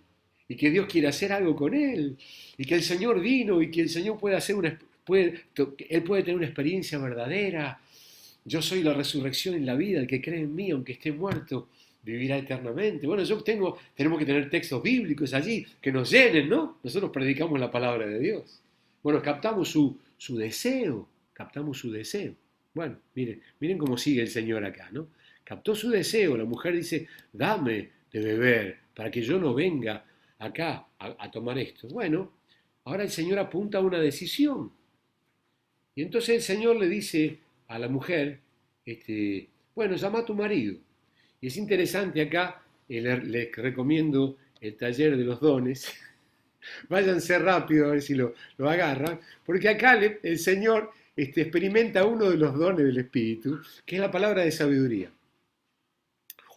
Y que Dios quiere hacer algo con él y que el Señor vino y que el Señor él puede tener una experiencia verdadera. Yo soy la resurrección y la vida, el que cree en mí, aunque esté muerto, vivirá eternamente. Bueno, tenemos que tener textos bíblicos allí que nos llenen, ¿no? Nosotros predicamos la palabra de Dios. Bueno, captamos su deseo. Bueno, miren cómo sigue el Señor acá, ¿no? Captó su deseo, la mujer dice, dame de beber, para que yo no venga acá a tomar esto. Bueno, ahora el Señor apunta a una decisión. Y entonces el Señor le dice a la mujer, bueno, llama a tu marido. Y es interesante acá, les recomiendo el taller de los dones. Váyanse rápido a ver si lo agarran, porque acá el Señor experimenta uno de los dones del Espíritu, que es la palabra de sabiduría.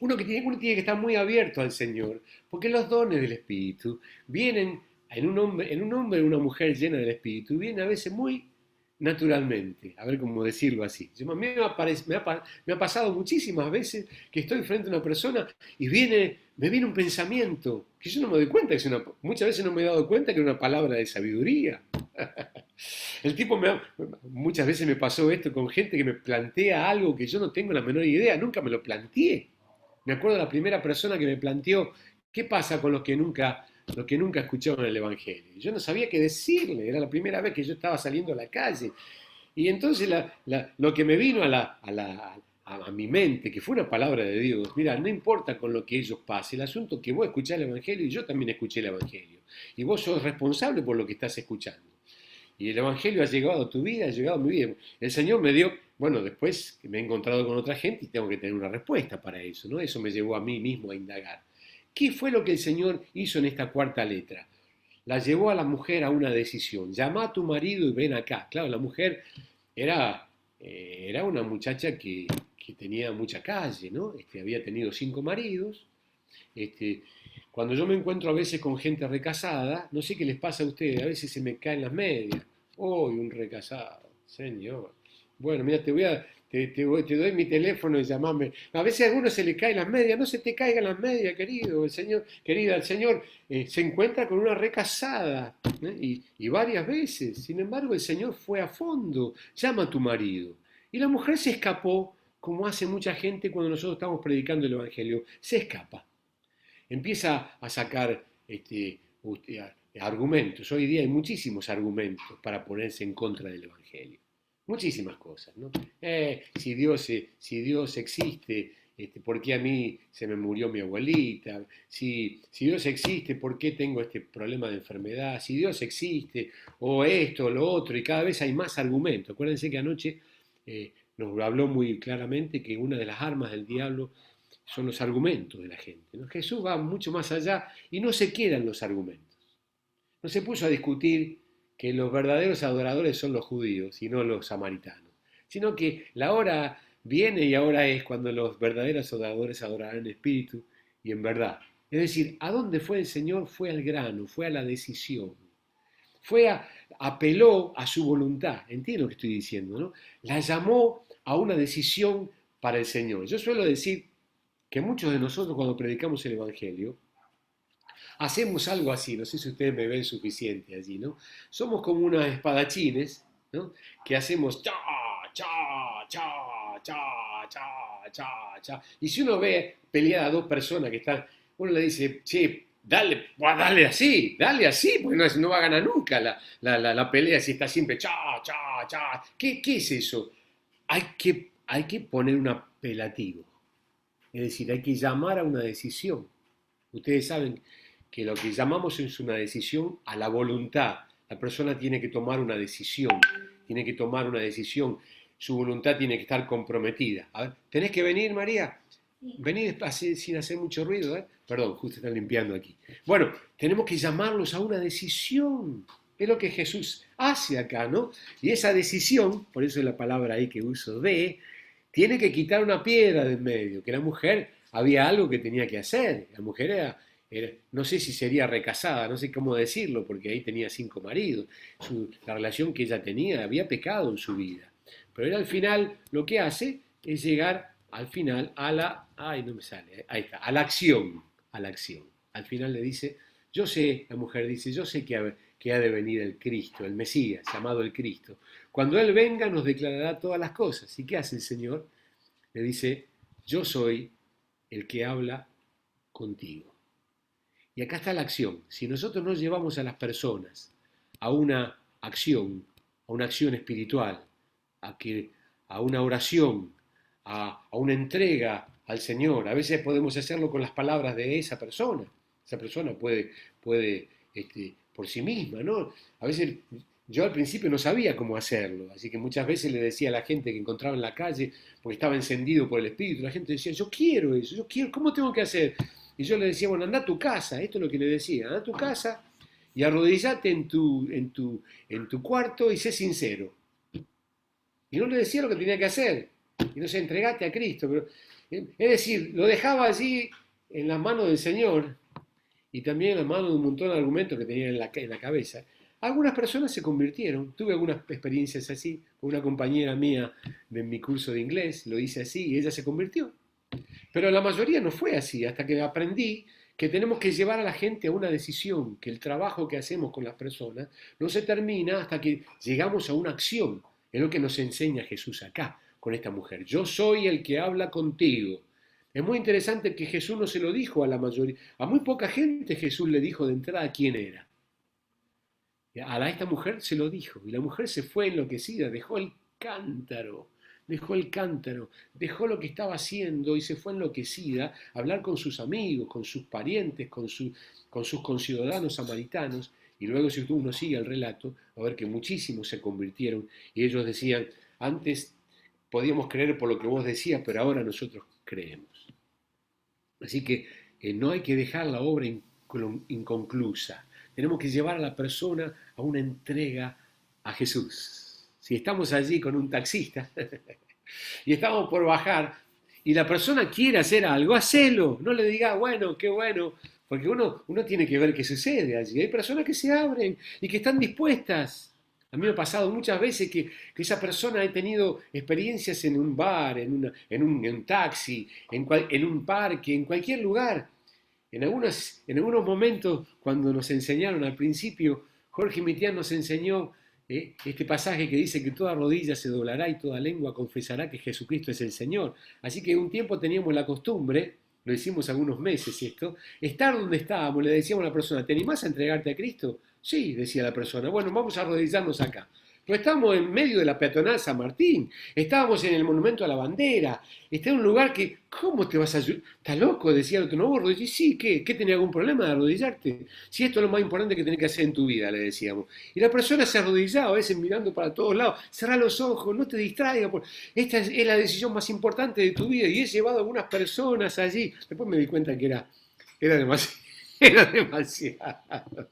Uno tiene que estar muy abierto al Señor, porque los dones del Espíritu vienen en un hombre o una mujer llena del Espíritu, vienen a veces muy naturalmente, a ver cómo decirlo así. A mí me ha pasado muchísimas veces que estoy frente a una persona y me viene un pensamiento que yo no me doy cuenta, muchas veces no me he dado cuenta que era una palabra de sabiduría. El tipo muchas veces me pasó esto con gente que me plantea algo que yo no tengo la menor idea, nunca me lo planteé. Me acuerdo de la primera persona que me planteó, ¿qué pasa con los que nunca escucharon el Evangelio? Yo no sabía qué decirle, era la primera vez que yo estaba saliendo a la calle. Y entonces lo que me vino a mi mente, que fue una palabra de Dios, mira, no importa con lo que ellos pasen, el asunto es que vos escuchás el Evangelio y yo también escuché el Evangelio. Y vos sos responsable por lo que estás escuchando. Y el Evangelio ha llegado a tu vida, ha llegado a mi vida. El Señor me dio, bueno, después que me he encontrado con otra gente y tengo que tener una respuesta para eso, ¿no? Eso me llevó a mí mismo a indagar. ¿Qué fue lo que el Señor hizo en esta cuarta letra? La llevó a la mujer a una decisión. Llama a tu marido y ven acá. Claro, la mujer era una muchacha que tenía mucha calle, ¿no? Había tenido 5 maridos. Cuando yo me encuentro a veces con gente recasada, no sé qué les pasa a ustedes, a veces se me caen las medias. ¡Uy, un recasado! Señor. Bueno, mira, te doy mi teléfono y llamame. A veces a alguno se le caen las medias, no se te caigan las medias, querido. Querida, el Señor se encuentra con una recasada, y varias veces. Sin embargo, el Señor fue a fondo. Llama a tu marido. Y la mujer se escapó, como hace mucha gente cuando nosotros estamos predicando el Evangelio. Se escapa. Empieza a sacar argumentos. Hoy día hay muchísimos argumentos para ponerse en contra del Evangelio. Muchísimas cosas, ¿no? Si Dios existe, ¿por qué a mí se me murió mi abuelita? Si Dios existe, ¿por qué tengo este problema de enfermedad? Si Dios existe, o esto, o lo otro, y cada vez hay más argumentos. Acuérdense que anoche nos habló muy claramente que una de las armas del diablo son los argumentos de la gente, ¿no? Jesús va mucho más allá y no se queda en los argumentos. No se puso a discutir que los verdaderos adoradores son los judíos y no los samaritanos, sino que la hora viene y ahora es cuando los verdaderos adoradores adorarán en espíritu y en verdad. Es decir, ¿a dónde fue el Señor? Fue al grano, fue a la decisión. Apeló a su voluntad, entiendo lo que estoy diciendo, ¿no? La llamó a una decisión para el Señor. Yo suelo decir que muchos de nosotros cuando predicamos el Evangelio, hacemos algo así, no sé si ustedes me ven suficiente allí, ¿no? Somos como unos espadachines, ¿no? Que hacemos cha, cha, cha, cha, cha, cha, cha. Y si uno ve pelear a 2 personas que están, uno le dice, che, dale así, porque no va a ganar nunca la pelea si está siempre cha, cha, cha. ¿Qué es eso? Hay que poner un apelativo. Es decir, hay que llamar a una decisión. Ustedes saben que lo que llamamos es una decisión a la voluntad. La persona tiene que tomar una decisión, su voluntad tiene que estar comprometida. A ver, ¿tenés que venir, María? Venid sin hacer mucho ruido, ¿eh? Perdón, justo están limpiando aquí. Bueno, tenemos que llamarlos a una decisión. Es lo que Jesús hace acá, ¿no? Y esa decisión, por eso es la palabra ahí que uso tiene que quitar una piedra de en medio, que la mujer había algo que tenía que hacer. La mujer era, no sé si sería recasada, no sé cómo decirlo, porque ahí tenía 5 maridos. La relación que ella tenía, había pecado en su vida. Pero él al final lo que hace es llegar al final a la acción. Al final le dice, la mujer dice, yo sé que ha de venir el Cristo, el Mesías, llamado el Cristo. Cuando Él venga nos declarará todas las cosas. ¿Y qué hace el Señor? Le dice, yo soy el que habla contigo. Y acá está la acción. Si nosotros no llevamos a las personas a una acción espiritual, a una oración, a una entrega al Señor, a veces podemos hacerlo con las palabras de esa persona. Esa persona puede por sí misma, ¿no? A veces yo al principio no sabía cómo hacerlo, así que muchas veces le decía a la gente que encontraba en la calle, porque estaba encendido por el Espíritu, la gente decía, yo quiero eso, ¿cómo tengo que hacer? Y yo le decía, bueno, anda a tu casa, esto es lo que le decía, anda a tu casa y arrodillate en tu cuarto y sé sincero. Y no le decía lo que tenía que hacer, y no sé, entregate a Cristo, pero, es decir, lo dejaba allí en las manos del Señor, y también en las manos de un montón de argumentos que tenía en la cabeza, Algunas personas se convirtieron. Tuve algunas experiencias así. Con una compañera mía de mi curso de inglés, lo hice así y ella se convirtió. Pero la mayoría no fue así, hasta que aprendí que tenemos que llevar a la gente a una decisión, que el trabajo que hacemos con las personas no se termina hasta que llegamos a una acción. Es lo que nos enseña Jesús acá, con esta mujer. Yo soy el que habla contigo. Es muy interesante que Jesús no se lo dijo a la mayoría. A muy poca gente Jesús le dijo de entrada quién era. Esta mujer se lo dijo, y la mujer se fue enloquecida, dejó el cántaro, dejó lo que estaba haciendo y se fue enloquecida a hablar con sus amigos, con sus parientes, con sus conciudadanos samaritanos, y luego si uno sigue el relato, va a ver que muchísimos se convirtieron, y ellos decían, antes podíamos creer por lo que vos decías, pero ahora nosotros creemos. Así que no hay que dejar la obra inconclusa. Tenemos que llevar a la persona a una entrega a Jesús. Si estamos allí con un taxista y estamos por bajar y la persona quiere hacer algo, hacelo. No le digas, bueno, qué bueno, porque uno tiene que ver qué sucede allí. Hay personas que se abren y que están dispuestas. A mí me ha pasado muchas veces que esa persona ha tenido experiencias en un bar, en un taxi, en un parque, en cualquier lugar. En algunos momentos, cuando nos enseñaron al principio, Jorge Mitián nos enseñó este pasaje que dice que toda rodilla se doblará y toda lengua confesará que Jesucristo es el Señor. Así que un tiempo teníamos la costumbre, lo hicimos algunos meses esto, estar donde estábamos, le decíamos a la persona, ¿te animás a entregarte a Cristo? Sí, decía la persona, bueno, vamos a arrodillarnos acá. Pero estábamos en medio de la peatonal San Martín, estábamos en el Monumento a la Bandera, está en un lugar que, ¿cómo te vas a ayudar? ¿Estás loco? Decía el otro, no, vos arrodillás. Sí, ¿qué? ¿Tenía algún problema de arrodillarte? Si esto es lo más importante que tenés que hacer en tu vida, le decíamos. Y la persona se arrodillaba, a veces mirando para todos lados, cerrá los ojos, no te distraigas, esta es la decisión más importante de tu vida, y he llevado a algunas personas allí. Después me di cuenta que era demasiado. Era demasiado.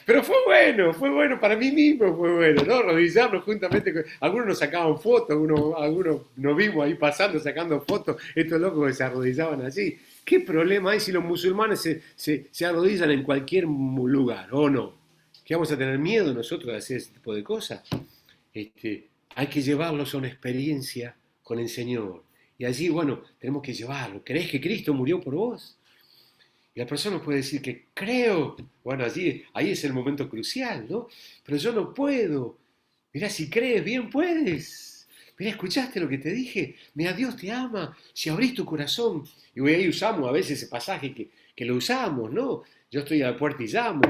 Pero fue bueno, para mí mismo fue bueno, ¿no? Arrodillarnos juntamente, algunos nos sacaban fotos, algunos nos vimos ahí pasando, sacando fotos, estos locos que se arrodillaban allí. ¿Qué problema hay si los musulmanes se arrodillan en cualquier lugar, o no? ¿Que vamos a tener miedo nosotros de hacer ese tipo de cosas? Hay que llevarlos a una experiencia con el Señor. Y allí, bueno, tenemos que llevarlo. ¿Crees que Cristo murió por vos? Y la persona puede decir que creo. Bueno, ahí es el momento crucial, ¿no? Pero yo no puedo. Mirá, si crees, bien puedes. Mirá, ¿escuchaste lo que te dije? Mirá, Dios te ama. Si abrís tu corazón. Y ahí usamos a veces ese pasaje que lo usamos, ¿no? Yo estoy a la puerta y llamo.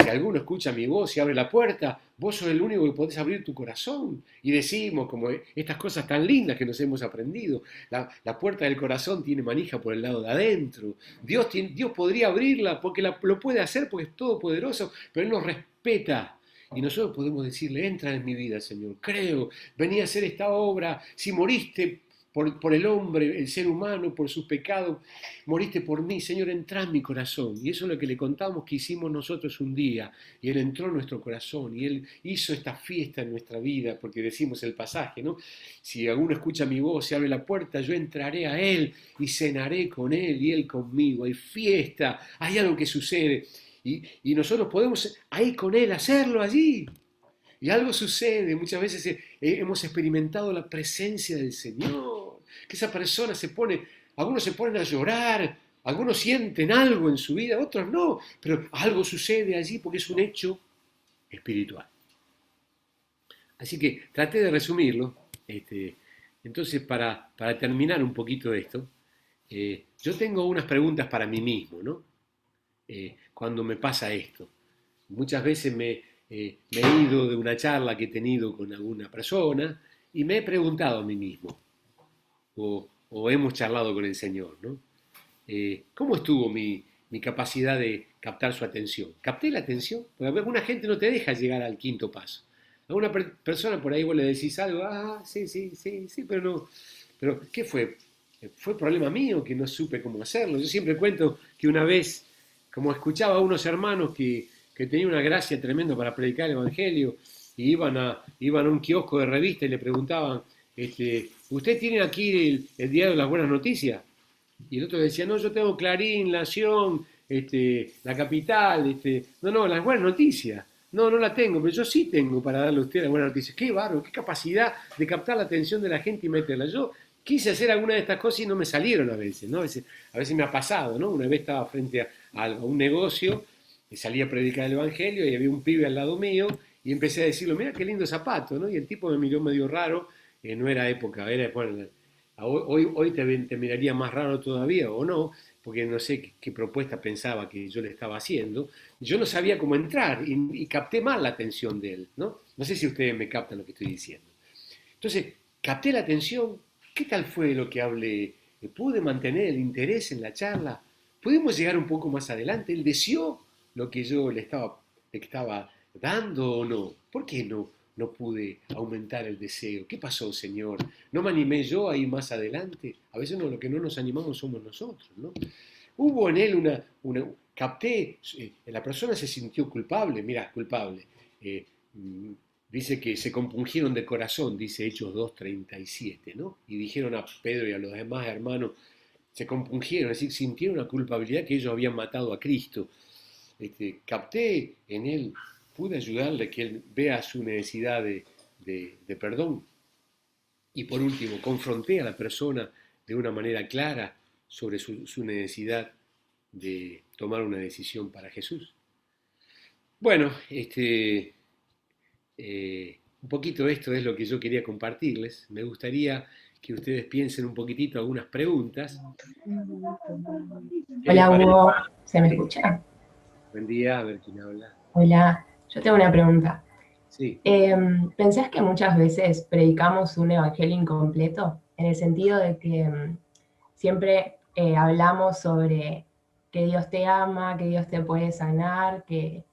Si alguno escucha mi voz y abre la puerta, vos sos el único que podés abrir tu corazón. Y decimos como estas cosas tan lindas que nos hemos aprendido. La puerta del corazón tiene manija por el lado de adentro. Dios podría abrirla porque lo puede hacer porque es todopoderoso, pero Él nos respeta. Y nosotros podemos decirle, entra en mi vida, Señor. Creo, vení a hacer esta obra. Si moriste por el hombre, el ser humano, por sus pecados, moriste por mí, Señor, entrá en mi corazón. Y eso es lo que le contamos que hicimos nosotros un día, y Él entró en nuestro corazón, y Él hizo esta fiesta en nuestra vida, porque decimos el pasaje, ¿no? Si alguno escucha mi voz y abre la puerta, yo entraré a Él, y cenaré con Él, y Él conmigo. Hay fiesta, hay algo que sucede, y nosotros podemos ahí con Él hacerlo allí. Y algo sucede, muchas veces hemos experimentado la presencia del Señor, que esa persona algunos se ponen a llorar, algunos sienten algo en su vida, otros no, pero algo sucede allí porque es un hecho espiritual. Así que traté de resumirlo. Entonces, para terminar un poquito esto, yo tengo unas preguntas para mí mismo, ¿no? Cuando me pasa esto. Muchas veces me he ido de una charla que he tenido con alguna persona y me he preguntado a mí mismo, o hemos charlado con el Señor, ¿no? ¿Cómo estuvo mi capacidad de captar su atención? ¿Capté la atención? Porque alguna gente no te deja llegar al quinto paso. A una persona por ahí vos le decís algo, sí, pero no. Pero, ¿qué fue? ¿Fue problema mío que no supe cómo hacerlo? Yo siempre cuento que una vez, como escuchaba a unos hermanos que tenían una gracia tremenda para predicar el Evangelio, y iban a un kiosco de revista y le preguntaban, ¿usted tiene aquí el diario de las buenas noticias? Y el otro decía, no, yo tengo Clarín, La Nación, la capital, no, las buenas noticias. No, no la tengo, pero yo sí tengo para darle a usted las buenas noticias. Qué bárbaro, qué capacidad de captar la atención de la gente y meterla. Yo quise hacer alguna de estas cosas y no me salieron a veces, ¿no? A veces me ha pasado, ¿no? Una vez estaba frente a un negocio y salía a predicar el evangelio y había un pibe al lado mío y empecé a decirle, mira qué lindo zapato, ¿no? Y el tipo me miró medio raro, no era época, era, bueno, hoy te miraría más raro todavía o no, porque no sé qué propuesta pensaba que yo le estaba haciendo. Yo no sabía cómo entrar y capté mal la atención de él, ¿no? No sé si ustedes me captan lo que estoy diciendo. Entonces, capté la atención. ¿Qué tal fue lo que hablé? ¿Pude mantener el interés en la charla? ¿Pudimos llegar un poco más adelante? ¿Él deseó lo que yo le estaba dando o no? ¿Por qué no pude aumentar el deseo? ¿Qué pasó, Señor? ¿No me animé yo a ir más adelante? A veces lo que no nos animamos somos nosotros, ¿no? Hubo en él capté, la persona se sintió culpable, mira, culpable. eh, mm, Dice que se compungieron de corazón, dice Hechos 2:37, ¿no? Y dijeron a Pedro y a los demás hermanos, se compungieron, es decir, sintieron la culpabilidad que ellos habían matado a Cristo. Capté en él, pude ayudarle que él vea su necesidad de perdón. Y por último, confronté a la persona de una manera clara sobre su necesidad de tomar una decisión para Jesús. Bueno, un poquito esto es lo que yo quería compartirles. Me gustaría que ustedes piensen un poquitito algunas preguntas. ¿Qué les Hola parece? Hugo, ¿se me escucha? Buen día, a ver quién habla. Hola, yo tengo una pregunta. Sí, ¿Pensás que muchas veces predicamos un evangelio incompleto? En el sentido de que siempre hablamos sobre que Dios te ama, que Dios te puede sanar, eh,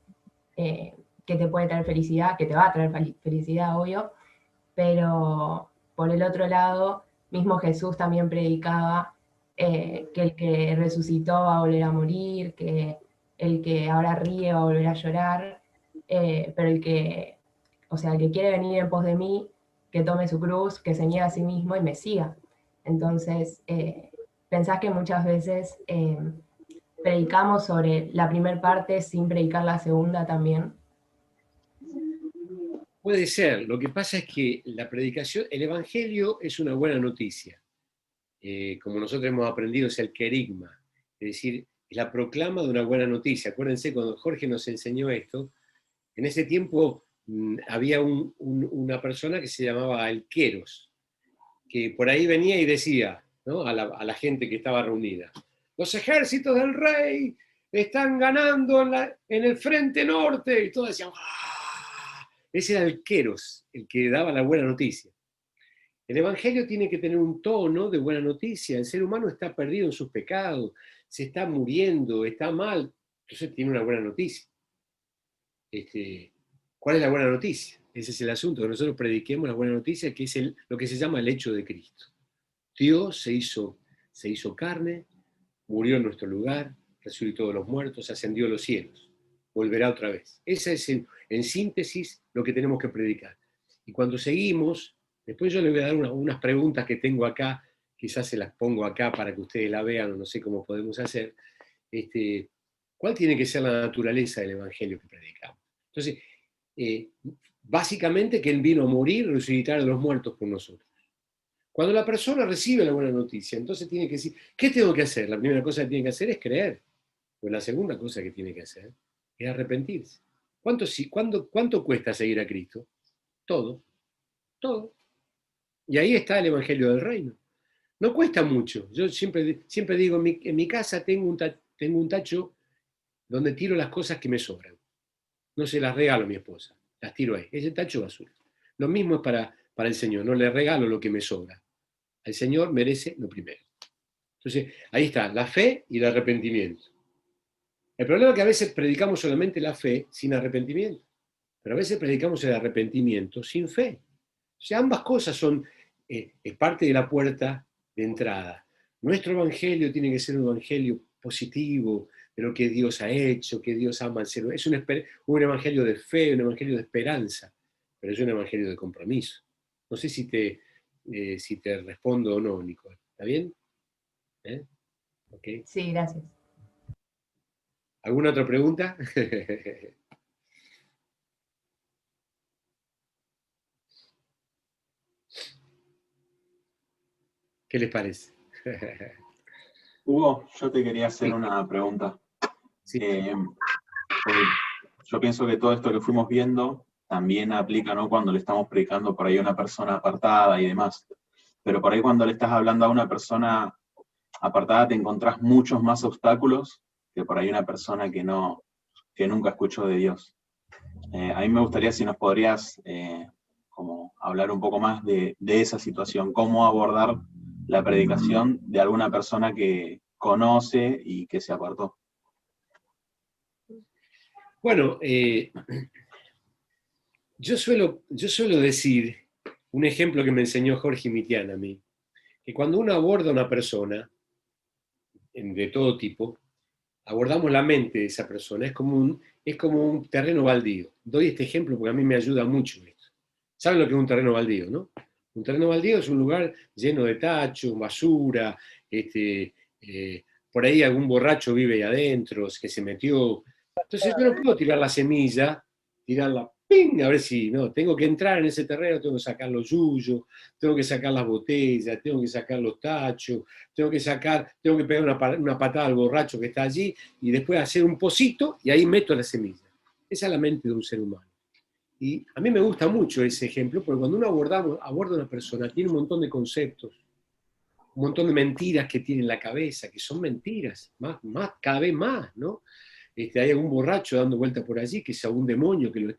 que te puede traer felicidad, que te va a traer felicidad, obvio, pero por el otro lado, mismo Jesús también predicaba que el que resucitó va a volver a morir, que el que ahora ríe va a volver a llorar, pero el que quiere venir en pos de mí, que tome su cruz, que se niegue a sí mismo y me siga. Entonces, pensás que muchas veces predicamos sobre la primera parte sin predicar la segunda también. puede ser. Lo que pasa es que la predicación, el Evangelio es una buena noticia. Como nosotros hemos aprendido, es el querigma, es decir, es la proclama de una buena noticia. Acuérdense, cuando Jorge nos enseñó esto, en ese tiempo había una persona que se llamaba el Queros, que por ahí venía y decía, ¿no? a la gente que estaba reunida, los ejércitos del rey están ganando en el frente norte, y todos decían, ¡ah! Ese era el Queros, el que daba la buena noticia. El Evangelio tiene que tener un tono de buena noticia. El ser humano está perdido en sus pecados, se está muriendo, está mal. Entonces tiene una buena noticia. ¿Cuál es la buena noticia? Ese es el asunto, que nosotros prediquemos la buena noticia, que es lo que se llama el hecho de Cristo. Dios se hizo carne, murió en nuestro lugar, resucitó de los muertos, ascendió a los cielos, volverá otra vez. Esa es en síntesis lo que tenemos que predicar. Y cuando seguimos, después yo les voy a dar unas preguntas que tengo acá, quizás se las pongo acá para que ustedes la vean, o no sé cómo podemos hacer. ¿Cuál tiene que ser la naturaleza del evangelio que predicamos? Entonces, básicamente que Él vino a morir y resucitar a los muertos por nosotros. Cuando la persona recibe la buena noticia, entonces tiene que decir, ¿qué tengo que hacer? La primera cosa que tiene que hacer es creer. Pues la segunda cosa que tiene que hacer es arrepentirse. ¿Cuánto cuesta seguir a Cristo? Todo, todo. Y ahí está el Evangelio del Reino. No cuesta mucho. Yo siempre digo, en mi casa tengo un tacho donde tiro las cosas que me sobran. No se las regalo a mi esposa, las tiro ahí. Ese tacho basura. Lo mismo es para el Señor, no le regalo lo que me sobra. El Señor merece lo primero. Entonces, ahí está, la fe y el arrepentimiento. El problema es que a veces predicamos solamente la fe sin arrepentimiento, pero a veces predicamos el arrepentimiento sin fe. O sea, ambas cosas es parte de la puerta de entrada. Nuestro evangelio tiene que ser un evangelio positivo, de lo que Dios ha hecho, que Dios ama al ser humano. Es un evangelio de fe, un evangelio de esperanza, pero es un evangelio de compromiso. No sé si te respondo o no, Nicole. ¿Está bien? ¿Okay? Sí, gracias. ¿Alguna otra pregunta? ¿Qué les parece? Hugo, yo te quería hacer una pregunta. Sí. Porque yo pienso que todo esto que fuimos viendo también aplica, ¿no? Cuando le estamos predicando por ahí a una persona apartada y demás. Pero por ahí cuando le estás hablando a una persona apartada te encontrás muchos más obstáculos que por ahí una persona que nunca escuchó de Dios. A mí me gustaría si nos podrías como hablar un poco más de esa situación, cómo abordar la predicación de alguna persona que conoce y que se apartó. Bueno, yo suelo decir, un ejemplo que me enseñó Jorge Mitián a mí, que cuando uno aborda a una persona de todo tipo, abordamos la mente de esa persona, es como un terreno baldío. Doy este ejemplo porque a mí me ayuda mucho esto. ¿Saben lo que es un terreno baldío, no? Un terreno baldío es un lugar lleno de tachos, basura, por ahí algún borracho vive ahí adentro, que se metió. Entonces yo no puedo tirar la semilla, tirarla, ¡ping! A ver si, no, tengo que entrar en ese terreno, tengo que sacar los yuyos, tengo que sacar las botellas, tengo que sacar los tachos, tengo que pegar una patada al borracho que está allí y después hacer un pocito y ahí meto la semilla. Esa es la mente de un ser humano. Y a mí me gusta mucho ese ejemplo, porque cuando uno aborda a una persona, tiene un montón de conceptos, un montón de mentiras que tiene en la cabeza, que son mentiras, cada vez más, ¿no? Hay algún borracho dando vuelta por allí, que es algún demonio que le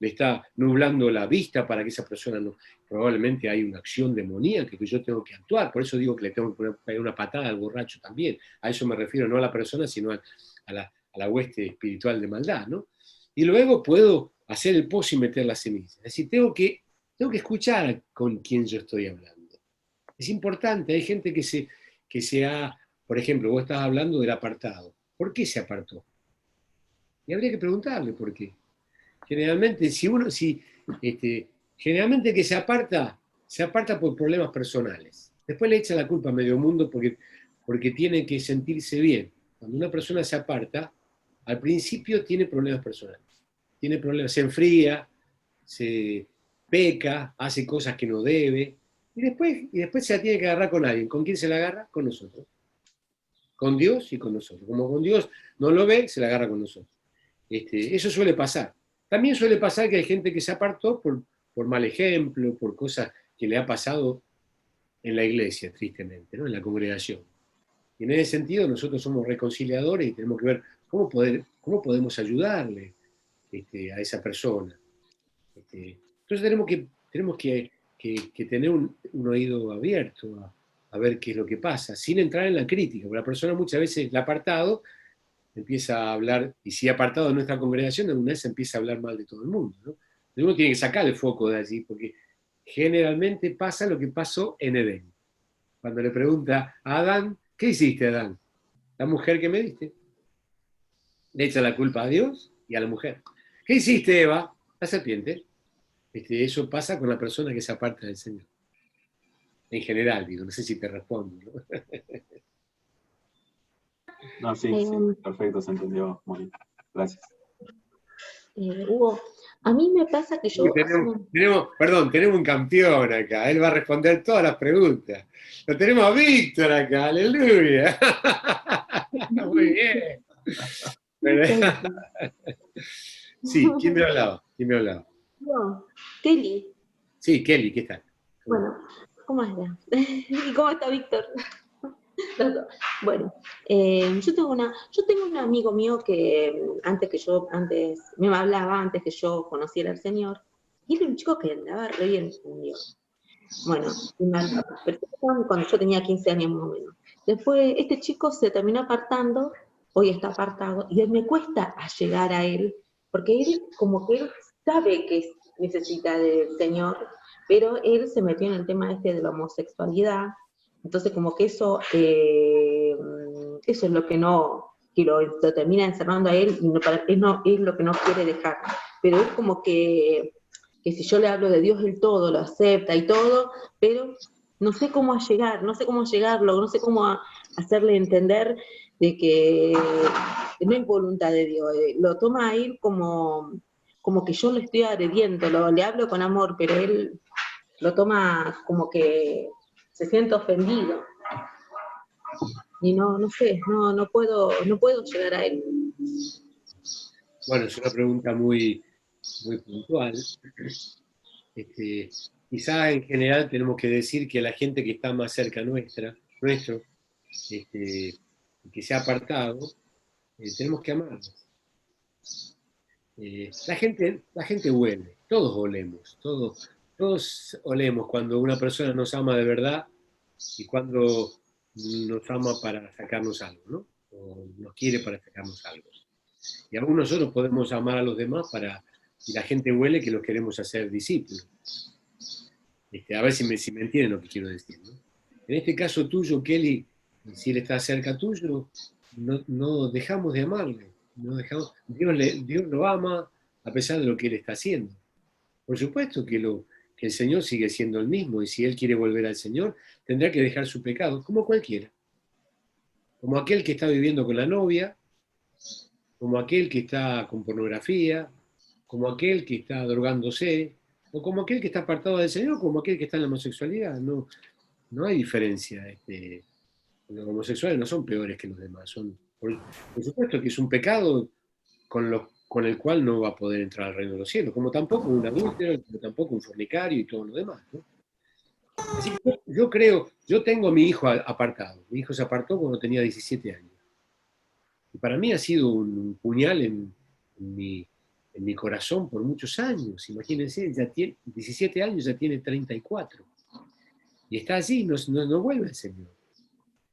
está nublando la vista para que esa persona no. Probablemente hay una acción demoníaca que yo tengo que actuar, por eso digo que le tengo que pegar una patada al borracho también. A eso me refiero, no a la persona, sino a la hueste espiritual de maldad, ¿no? Y luego puedo hacer el pozo y meter la semilla. Es decir, tengo que escuchar con quién yo estoy hablando. Es importante, hay gente que se ha, por ejemplo, vos estás hablando del apartado. ¿Por qué se apartó? Y habría que preguntarle por qué. Generalmente, generalmente que se aparta por problemas personales. Después le echa la culpa a medio mundo porque tiene que sentirse bien. Cuando una persona se aparta, al principio tiene problemas personales. Tiene problemas, se enfría, se peca, hace cosas que no debe, y después se la tiene que agarrar con alguien. ¿Con quién se la agarra? Con nosotros. Con Dios y con nosotros. Como con Dios no lo ve, se la agarra con nosotros. Eso suele pasar. También suele pasar que hay gente que se apartó por mal ejemplo, por cosas que le ha pasado en la iglesia, tristemente, ¿no? En la congregación. Y en ese sentido nosotros somos reconciliadores y tenemos que ver cómo podemos ayudarle a esa persona. Entonces tenemos que tener un oído abierto a ver qué es lo que pasa, sin entrar en la crítica, porque la persona muchas veces, el apartado, empieza a hablar, y si apartado de nuestra congregación, alguna vez empieza a hablar mal de todo el mundo, ¿no? Entonces uno tiene que sacar el foco de allí, porque generalmente pasa lo que pasó en Edén. Cuando le pregunta a Adán, ¿qué hiciste, Adán? La mujer que me diste. Le echa la culpa a Dios y a la mujer. ¿Qué hiciste, Eva? La serpiente. Eso pasa con la persona que se aparta del Señor. En general, digo, no sé si te respondo, ¿no? No, sí, perfecto, se entendió muy bien. Gracias. Hugo, a mí me pasa que yo... Tenemos un campeón acá, él va a responder todas las preguntas. Lo tenemos a Víctor acá, aleluya. Muy bien. Sí, ¿quién me hablaba? No, Kelly. Sí, Kelly, ¿qué tal? Bueno, ¿cómo está? ¿Y cómo está Víctor? Bueno, yo tengo un amigo mío que antes me hablaba antes que yo conociera al Señor, y era un chico que andaba re bien con Dios. Bueno, cuando yo tenía 15 años más o menos. Después este chico se terminó apartando, hoy está apartado, y me cuesta llegar a él, porque él como que él sabe que necesita del Señor, pero él se metió en el tema de la homosexualidad. Entonces como que eso es lo que lo termina encerrando a él, y no es lo que no quiere dejar. Pero es como que si yo le hablo de Dios, él todo lo acepta y todo, pero no sé cómo llegar, no sé cómo llegarlo, no sé cómo hacerle entender de que no es voluntad de Dios, lo toma a él como que yo lo estoy agrediendo, le hablo con amor, pero él lo toma como que se siente ofendido. Y no sé, no puedo llegar a él. Bueno, es una pregunta muy, muy puntual. Quizá en general tenemos que decir que la gente que está más cerca nuestro, que se ha apartado, tenemos que amarlos. La gente huele, todos olemos, todos olemos cuando una persona nos ama de verdad y cuando nos ama para sacarnos algo, ¿no? O nos quiere para sacarnos algo. Y aún nosotros podemos amar a los demás y la gente huele que los queremos hacer discípulos. A ver si me entienden lo que quiero decir, ¿no? En este caso tuyo, Kelly, si él está cerca tuyo, no dejamos de amarle. No dejamos, Dios lo ama a pesar de lo que él está haciendo. Por supuesto que el Señor sigue siendo el mismo, y si él quiere volver al Señor, tendrá que dejar su pecado, como cualquiera. Como aquel que está viviendo con la novia, como aquel que está con pornografía, como aquel que está drogándose, o como aquel que está apartado del Señor, como aquel que está en la homosexualidad. No hay diferencia. Los homosexuales no son peores que los demás. Por supuesto que es un pecado con el cual no va a poder entrar al reino de los cielos, como tampoco un adúltero, como tampoco un fornicario y todo lo demás, ¿no? Así que yo tengo a mi hijo apartado. Mi hijo se apartó cuando tenía 17 años. Y para mí ha sido un puñal en mi corazón por muchos años. Imagínense, ya tiene 17 años, ya tiene 34. Y está allí, no vuelve al Señor.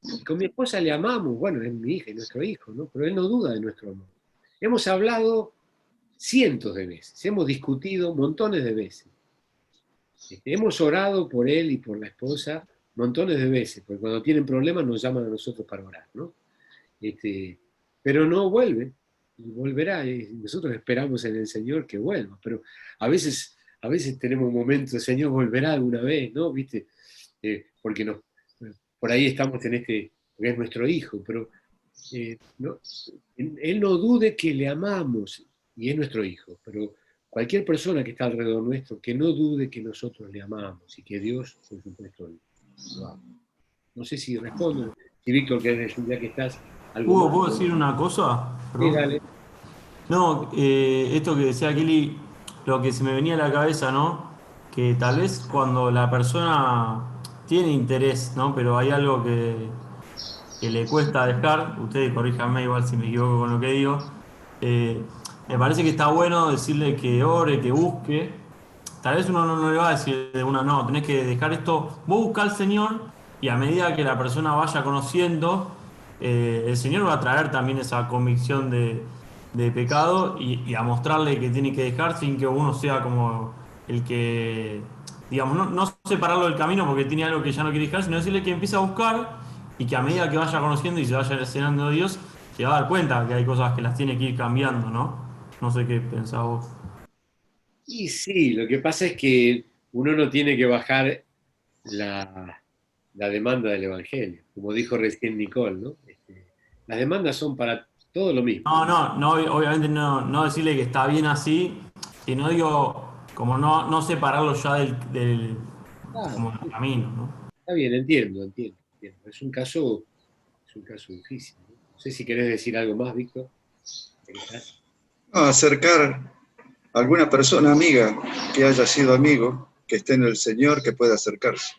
Y con mi esposa le amamos, bueno, es mi hija y nuestro hijo, ¿no? Pero él no duda de nuestro amor. Hemos hablado cientos de veces, hemos discutido montones de veces. Hemos orado por él y por la esposa montones de veces, porque cuando tienen problemas nos llaman a nosotros para orar, ¿no? Pero no vuelve, y volverá, y nosotros esperamos en el Señor que vuelva, pero a veces tenemos momentos, el Señor volverá alguna vez, ¿no? ¿Viste? Porque por ahí estamos porque es nuestro hijo, pero él no dude que le amamos, y es nuestro hijo, pero cualquier persona que está alrededor nuestro, que no dude que nosotros le amamos, y que Dios, por supuesto, lo ama. No sé si respondo, si Víctor, ya que estás... Hugo, ¿puedo decir una cosa? Sí, dale. No, esto que decía Kelly, lo que se me venía a la cabeza, ¿no? Que tal vez cuando la persona tiene interés, ¿no? Pero hay algo que le cuesta dejar, ustedes corríjanme igual si me equivoco con lo que digo, me parece que está bueno decirle que ore, que busque. Tal vez uno no le va a decir de una, no, tenés que dejar esto, vos buscá al Señor, y a medida que la persona vaya conociendo, el Señor va a traer también esa convicción de pecado y a mostrarle que tiene que dejar sin que uno sea como el que, digamos, no separarlo del camino porque tiene algo que ya no quiere dejar, sino decirle que empiece a buscar y que a medida que vaya conociendo y se vaya relacionando a Dios, se va a dar cuenta que hay cosas que las tiene que ir cambiando, ¿no? No sé qué pensás vos. Y sí, lo que pasa es que uno no tiene que bajar la demanda del Evangelio, como dijo recién Nicole, ¿no? Las demandas son para todo lo mismo. No, obviamente no decirle que está bien así, sino digo, como no separarlo ya como del camino, ¿no? Está bien, entiendo. Es un caso difícil, ¿no? No sé si querés decir algo más, Víctor. Acercar a alguna persona amiga que haya sido amigo, que esté en el Señor, que pueda acercarse.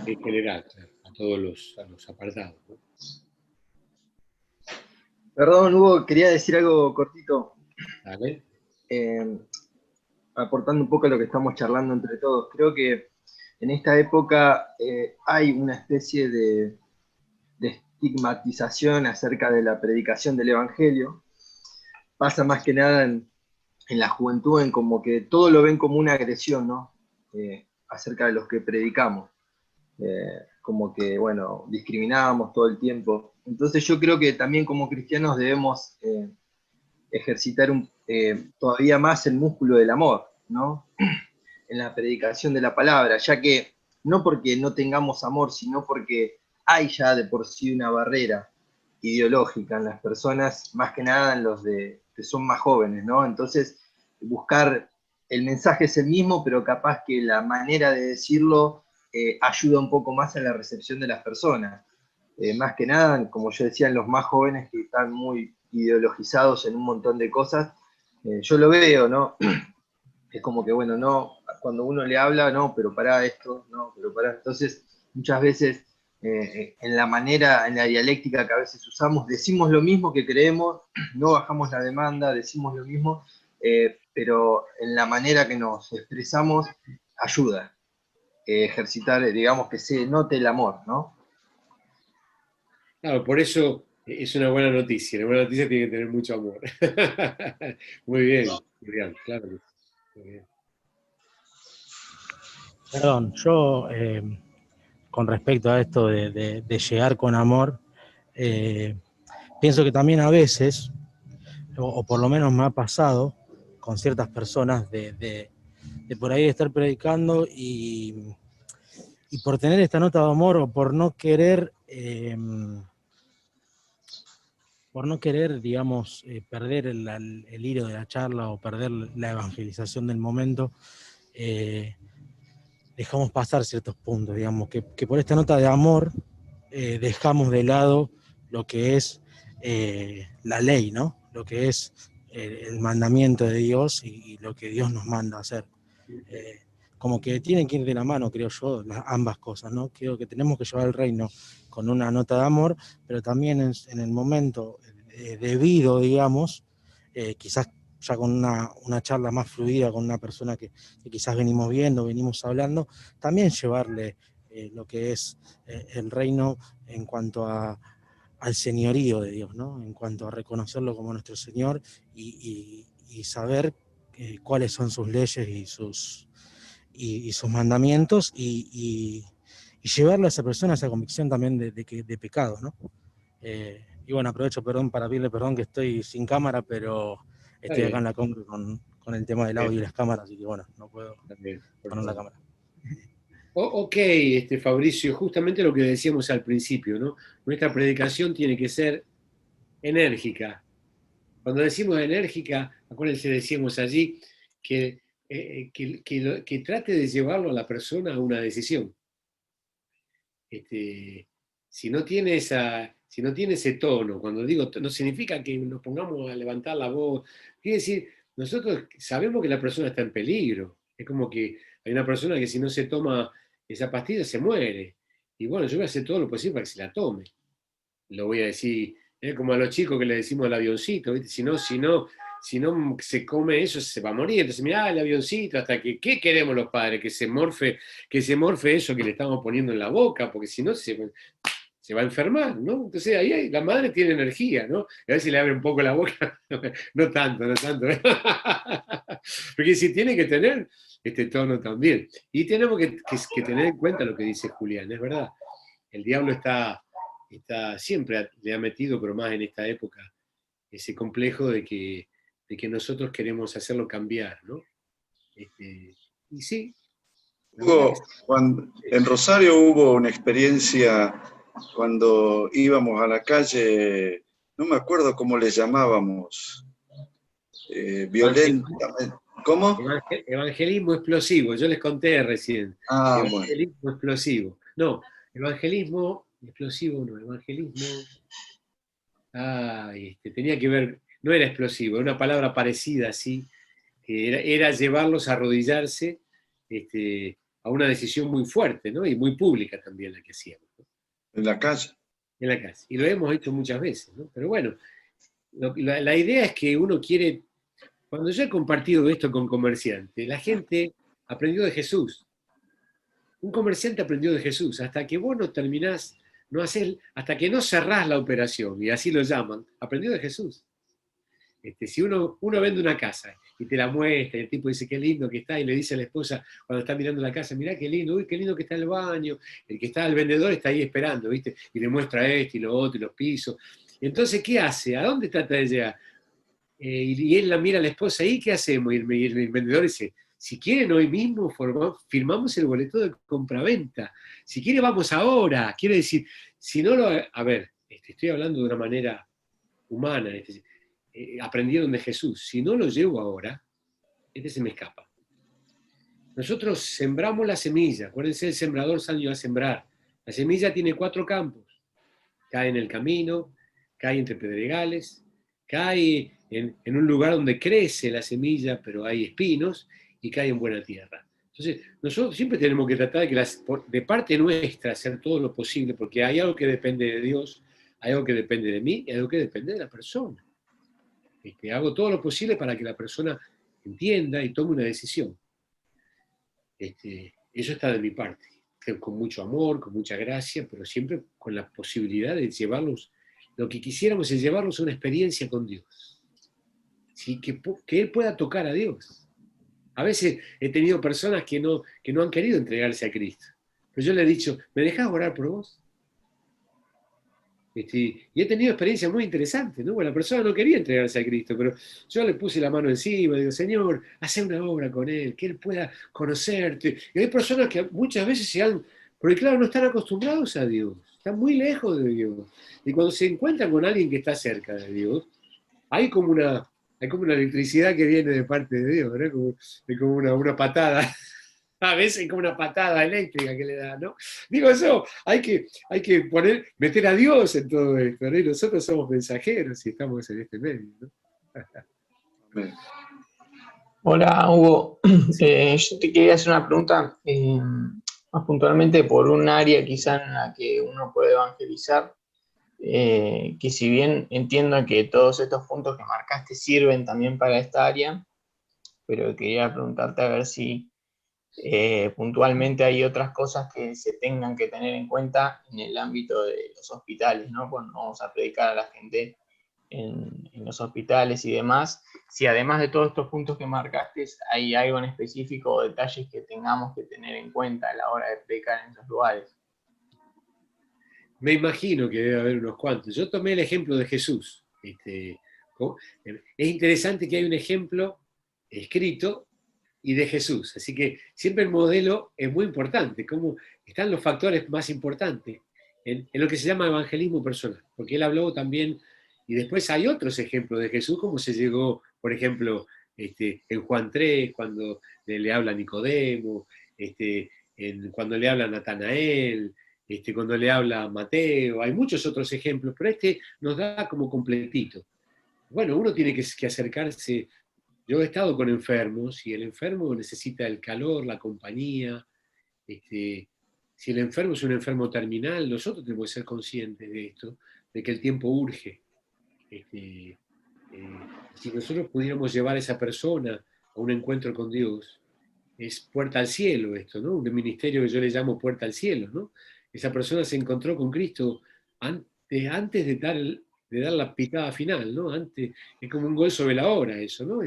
En general, a todos los apartados, ¿no? Perdón, Hugo, quería decir algo cortito. ¿Vale? Aportando un poco a lo que estamos charlando entre todos. Creo que en esta época hay una especie de estigmatización acerca de la predicación del Evangelio. Pasa más que nada en la juventud, en como que todo lo ven como una agresión, ¿no? Acerca de los que predicamos. Como que, bueno, discriminamos todo el tiempo. Entonces yo creo que también como cristianos debemos ejercitar todavía más el músculo del amor, ¿no? En la predicación de la palabra, ya que no porque no tengamos amor, sino porque hay ya de por sí una barrera ideológica en las personas, más que nada en los que son más jóvenes, ¿no? Entonces, buscar el mensaje es el mismo, pero capaz que la manera de decirlo ayuda un poco más a la recepción de las personas. Más que nada, como yo decía, en los más jóvenes que están muy ideologizados en un montón de cosas, yo lo veo, ¿no? Es como que, bueno, no, cuando uno le habla, no, pero para esto, no, pero para. Entonces, muchas veces, en la manera, en la dialéctica que a veces usamos, decimos lo mismo que creemos, no bajamos la demanda, decimos lo mismo, pero en la manera que nos expresamos, ayuda. Ejercitar, digamos, que se note el amor, ¿no? Claro, por eso es una buena noticia. La buena noticia tiene que tener mucho amor. Muy bien, Julián, claro que sí. Muy bien. Perdón, yo con respecto a esto de llegar con amor, pienso que también a veces, o por lo menos me ha pasado con ciertas personas de por ahí estar predicando y por tener esta nota de amor o por no querer, digamos, perder el hilo de la charla o perder la evangelización del momento, dejamos pasar ciertos puntos, digamos, que por esta nota de amor dejamos de lado lo que es la ley, ¿no? Lo que es el mandamiento de Dios y lo que Dios nos manda a hacer. Como que tienen que ir de la mano, creo yo, ambas cosas, ¿no? Creo que tenemos que llevar el reino con una nota de amor, pero también en el momento debido, digamos, quizás ya con una charla más fluida con una persona que quizás venimos viendo, venimos hablando, también llevarle lo que es el reino en cuanto al señorío de Dios, ¿no? En cuanto a reconocerlo como nuestro Señor y saber cuáles son sus leyes y sus mandamientos y llevarle a esa persona esa convicción también de pecado, ¿no? Y bueno, aprovecho, perdón, para pedirle perdón que estoy sin cámara, pero estoy acá en la compra con el tema del audio y las cámaras, así que bueno, no puedo poner la cámara. Ok, Fabricio, justamente lo que decíamos al principio, ¿no? Nuestra predicación tiene que ser enérgica. Cuando decimos enérgica, acuérdense, decíamos allí que trate de llevarlo a la persona a una decisión. Si no tiene ese tono, cuando digo, no significa que nos pongamos a levantar la voz, quiere decir, nosotros sabemos que la persona está en peligro. Es como que hay una persona que si no se toma esa pastilla se muere. Y bueno, yo voy a hacer todo lo posible para que se la tome. Lo voy a decir, como a los chicos que le decimos al avioncito, ¿viste? Si no se come eso, se va a morir. Entonces, mirá el avioncito, hasta que, ¿qué queremos los padres? Que se morfe eso que le estamos poniendo en la boca, porque si no se va a enfermar, ¿no? Entonces ahí la madre tiene energía, ¿no? A ver si le abre un poco la boca, no tanto. Porque si tiene que tener este tono también. Y tenemos que tener en cuenta lo que dice Julián, es verdad. El diablo siempre le ha metido, pero más en esta época, ese complejo de que nosotros queremos hacerlo cambiar, ¿no? Y sí. En Rosario hubo una experiencia cuando íbamos a la calle, no me acuerdo cómo le llamábamos, violentamente. ¿Cómo? Evangelismo explosivo, yo les conté recién. Evangelismo explosivo. No, evangelismo explosivo no, evangelismo... tenía que ver, no era explosivo, era una palabra parecida así, que era llevarlos a arrodillarse a una decisión muy fuerte, ¿no? Y muy pública también la que hacíamos, ¿no? En la calle. En la calle. Y lo hemos hecho muchas veces, ¿no? Pero bueno, la idea es que uno quiere... Cuando yo he compartido esto con comerciantes, la gente aprendió de Jesús. Un comerciante aprendió de Jesús. Hasta que vos no terminás, hasta que no cerrás la operación, y así lo llaman, aprendió de Jesús. Si uno vende una casa y te la muestra, y el tipo dice qué lindo que está, y le dice a la esposa cuando está mirando la casa, mirá qué lindo, uy, qué lindo que está el baño, el vendedor está ahí esperando, ¿viste? Y le muestra esto y lo otro, y los pisos. Y entonces, ¿qué hace? ¿A dónde trata de llegar? y él la mira a la esposa, ¿y qué hacemos? Y el vendedor dice, si quieren hoy mismo firmamos el boleto de compraventa. Si quiere vamos ahora. Quiere decir, si no lo... A ver, estoy hablando de una manera humana, aprendieron de Jesús. Si no lo llevo ahora, se me escapa. Nosotros sembramos la semilla. Acuérdense, el sembrador salió a sembrar. La semilla tiene 4 campos. Cae en el camino, cae entre pedregales, cae en un lugar donde crece la semilla, pero hay espinos, y cae en buena tierra. Entonces, nosotros siempre tenemos que tratar de que de parte nuestra hacer todo lo posible, porque hay algo que depende de Dios, hay algo que depende de mí, y hay algo que depende de la persona. Hago todo lo posible para que la persona entienda y tome una decisión. Eso está de mi parte, con mucho amor, con mucha gracia, pero siempre con la posibilidad de llevarlos, lo que quisiéramos es llevarlos a una experiencia con Dios. ¿Sí? Que Él pueda tocar a Dios. A veces he tenido personas que no han querido entregarse a Cristo. Pero yo le he dicho, ¿me dejás orar por vos? Y he tenido experiencias muy interesantes, ¿no? Bueno, la persona no quería entregarse a Cristo, pero yo le puse la mano encima, digo, Señor, haz una obra con Él, que Él pueda conocerte. Y hay personas que muchas veces porque claro, no están acostumbrados a Dios, están muy lejos de Dios. Y cuando se encuentran con alguien que está cerca de Dios, hay como una electricidad que viene de parte de Dios, ¿no? Como una patada, a veces como una patada eléctrica que le da, ¿no? Digo eso, hay que meter a Dios en todo esto, ¿no? Y nosotros somos mensajeros y estamos en este medio, ¿no? Hola, Hugo. Yo te quería hacer una pregunta, más puntualmente por un área quizá en la que uno puede evangelizar. Que si bien entiendo que todos estos puntos que marcaste sirven también para esta área, pero quería preguntarte a ver si puntualmente hay otras cosas que se tengan que tener en cuenta en el ámbito de los hospitales, ¿no? Cuando vamos a predicar a la gente en los hospitales y demás, si además de todos estos puntos que marcaste, hay algo en específico o detalles que tengamos que tener en cuenta a la hora de predicar en esos lugares. Me imagino que debe haber unos cuantos. Yo tomé el ejemplo de Jesús. Es interesante que hay un ejemplo escrito y de Jesús. Así que siempre el modelo es muy importante. Cómo están los factores más importantes en lo que se llama evangelismo personal. Porque él habló también, y después hay otros ejemplos de Jesús, como se llegó, por ejemplo, en Juan 3, cuando le habla a Nicodemo, cuando le habla a Natanael, cuando le habla a Mateo, hay muchos otros ejemplos, pero nos da como completito. Bueno, uno tiene que acercarse. Yo he estado con enfermos y el enfermo necesita el calor, la compañía. Si el enfermo es un enfermo terminal, nosotros tenemos que ser conscientes de esto, de que el tiempo urge. Si nosotros pudiéramos llevar a esa persona a un encuentro con Dios, es puerta al cielo esto, ¿no? Un ministerio que yo le llamo puerta al cielo, ¿no? Esa persona se encontró con Cristo antes de dar la picada final, ¿no? Es como un gol sobre la hora eso, ¿no?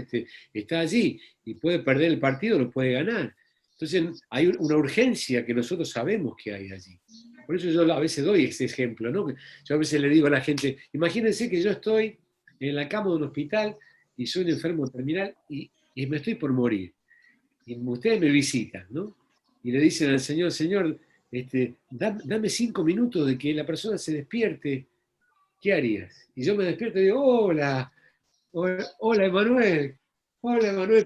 Está allí y puede perder el partido, lo puede ganar. Entonces hay una urgencia que nosotros sabemos que hay allí. Por eso yo a veces doy ese ejemplo, ¿no? Yo a veces le digo a la gente, imagínense que yo estoy en la cama de un hospital y soy un enfermo terminal y me estoy por morir. Y ustedes me visitan, ¿no? Y le dicen al Señor, Señor, dame 5 minutos de que la persona se despierte, ¿qué harías? Y yo me despierto y digo, hola Emanuel,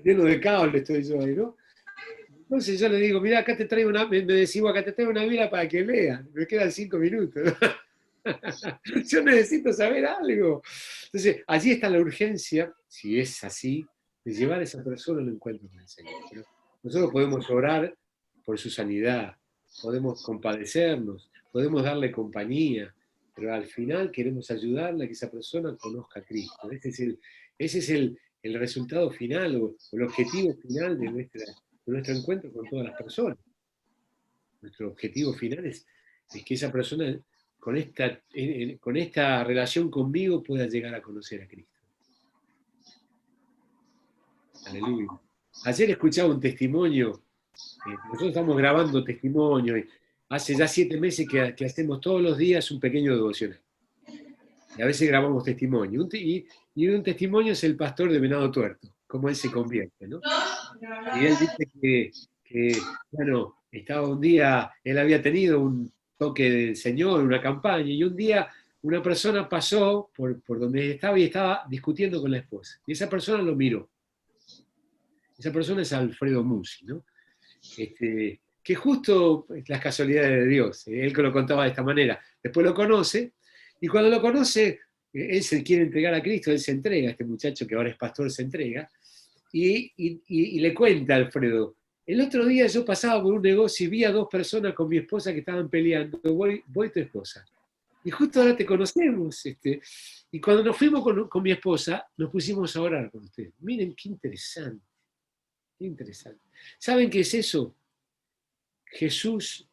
lleno de cable estoy yo ahí, ¿no? Entonces yo le digo, mira, acá te traigo me decimos, acá te traigo una Biblia para que leas, me quedan 5 minutos, ¿no? Yo necesito saber algo. Entonces, allí está la urgencia, si es así, de llevar a esa persona al encuentro con el Señor. Pero nosotros podemos orar por su sanidad, podemos compadecernos, podemos darle compañía, pero al final queremos ayudarle a que esa persona conozca a Cristo. Ese es el resultado final o el objetivo final de nuestro encuentro con todas las personas. Nuestro objetivo final es que esa persona con esta relación conmigo pueda llegar a conocer a Cristo. Aleluya. Ayer escuchaba un testimonio, nosotros estamos grabando testimonios, hace ya 7 meses que hacemos todos los días un pequeño devocional. Y a veces grabamos testimonio. Y un testimonio es el pastor de Venado Tuerto, cómo él se convierte, ¿no? Y él dice bueno, estaba un día, él había tenido un toque del Señor, una campaña, y un día una persona pasó por donde estaba y estaba discutiendo con la esposa. Y esa persona lo miró. Esa persona es Alfredo Musi, ¿no? Que justo las casualidades de Dios, él que lo contaba de esta manera. Después lo conoce, y cuando lo conoce, él se quiere entregar a Cristo, él se entrega, este muchacho que ahora es pastor se entrega, y le cuenta a Alfredo, el otro día yo pasaba por un negocio y vi a dos personas con mi esposa que estaban peleando, voy tu esposa. Y justo ahora te conocemos. Y cuando nos fuimos con mi esposa, nos pusimos a orar con usted. Miren qué interesante, qué interesante. ¿Saben qué es eso? Jesús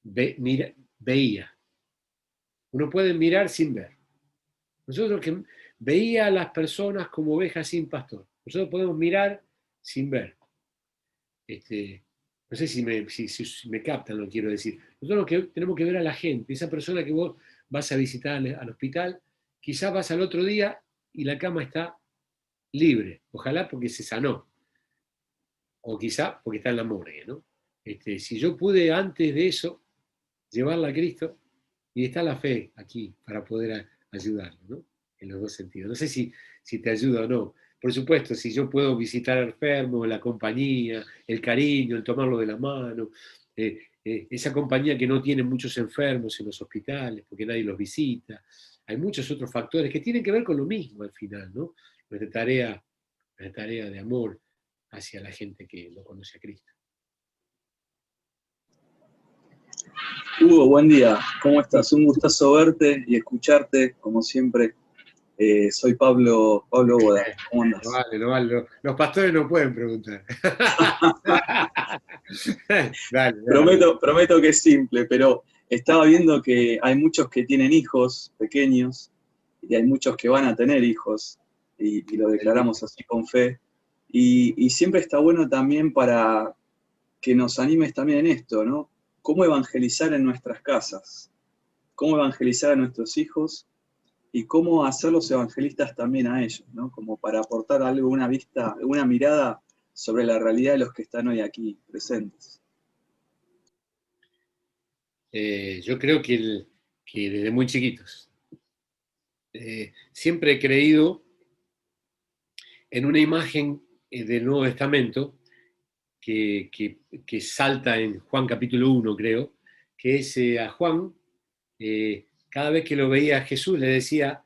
veía. Uno puede mirar sin ver. Nosotros que veía a las personas como ovejas sin pastor. Nosotros podemos mirar sin ver. No sé si me captan lo que quiero decir. Nosotros tenemos que ver a la gente. Esa persona que vos vas a visitar al hospital, quizás vas al otro día y la cama está libre. Ojalá porque se sanó. O quizá porque está en la morgue, ¿no? Si yo pude antes de eso llevarla a Cristo, y está la fe aquí para poder ayudarlo, ¿no? En los dos sentidos. No sé si te ayuda o no. Por supuesto, si yo puedo visitar al enfermo, la compañía, el cariño, el tomarlo de la mano, esa compañía que no tiene muchos enfermos en los hospitales, porque nadie los visita. Hay muchos otros factores que tienen que ver con lo mismo al final, ¿no? Nuestra tarea de amor hacia la gente que no conoce a Cristo. Hugo, buen día. ¿Cómo estás? Un gustazo verte y escucharte, como siempre. Soy Pablo Boda. ¿Cómo andas? No vale. Los pastores no pueden preguntar. Dale. Prometo que es simple, pero estaba viendo que hay muchos que tienen hijos pequeños y hay muchos que van a tener hijos, y lo declaramos así con fe. Y siempre está bueno también para que nos animes también en esto, ¿no? Cómo evangelizar en nuestras casas, cómo evangelizar a nuestros hijos y cómo hacer los evangelistas también a ellos, ¿no? Como para aportar algo, una mirada sobre la realidad de los que están hoy aquí presentes. Yo creo que desde muy chiquitos. Siempre he creído en una imagen del Nuevo Testamento que salta en Juan capítulo 1, creo, que es a Juan, cada vez que lo veía a Jesús le decía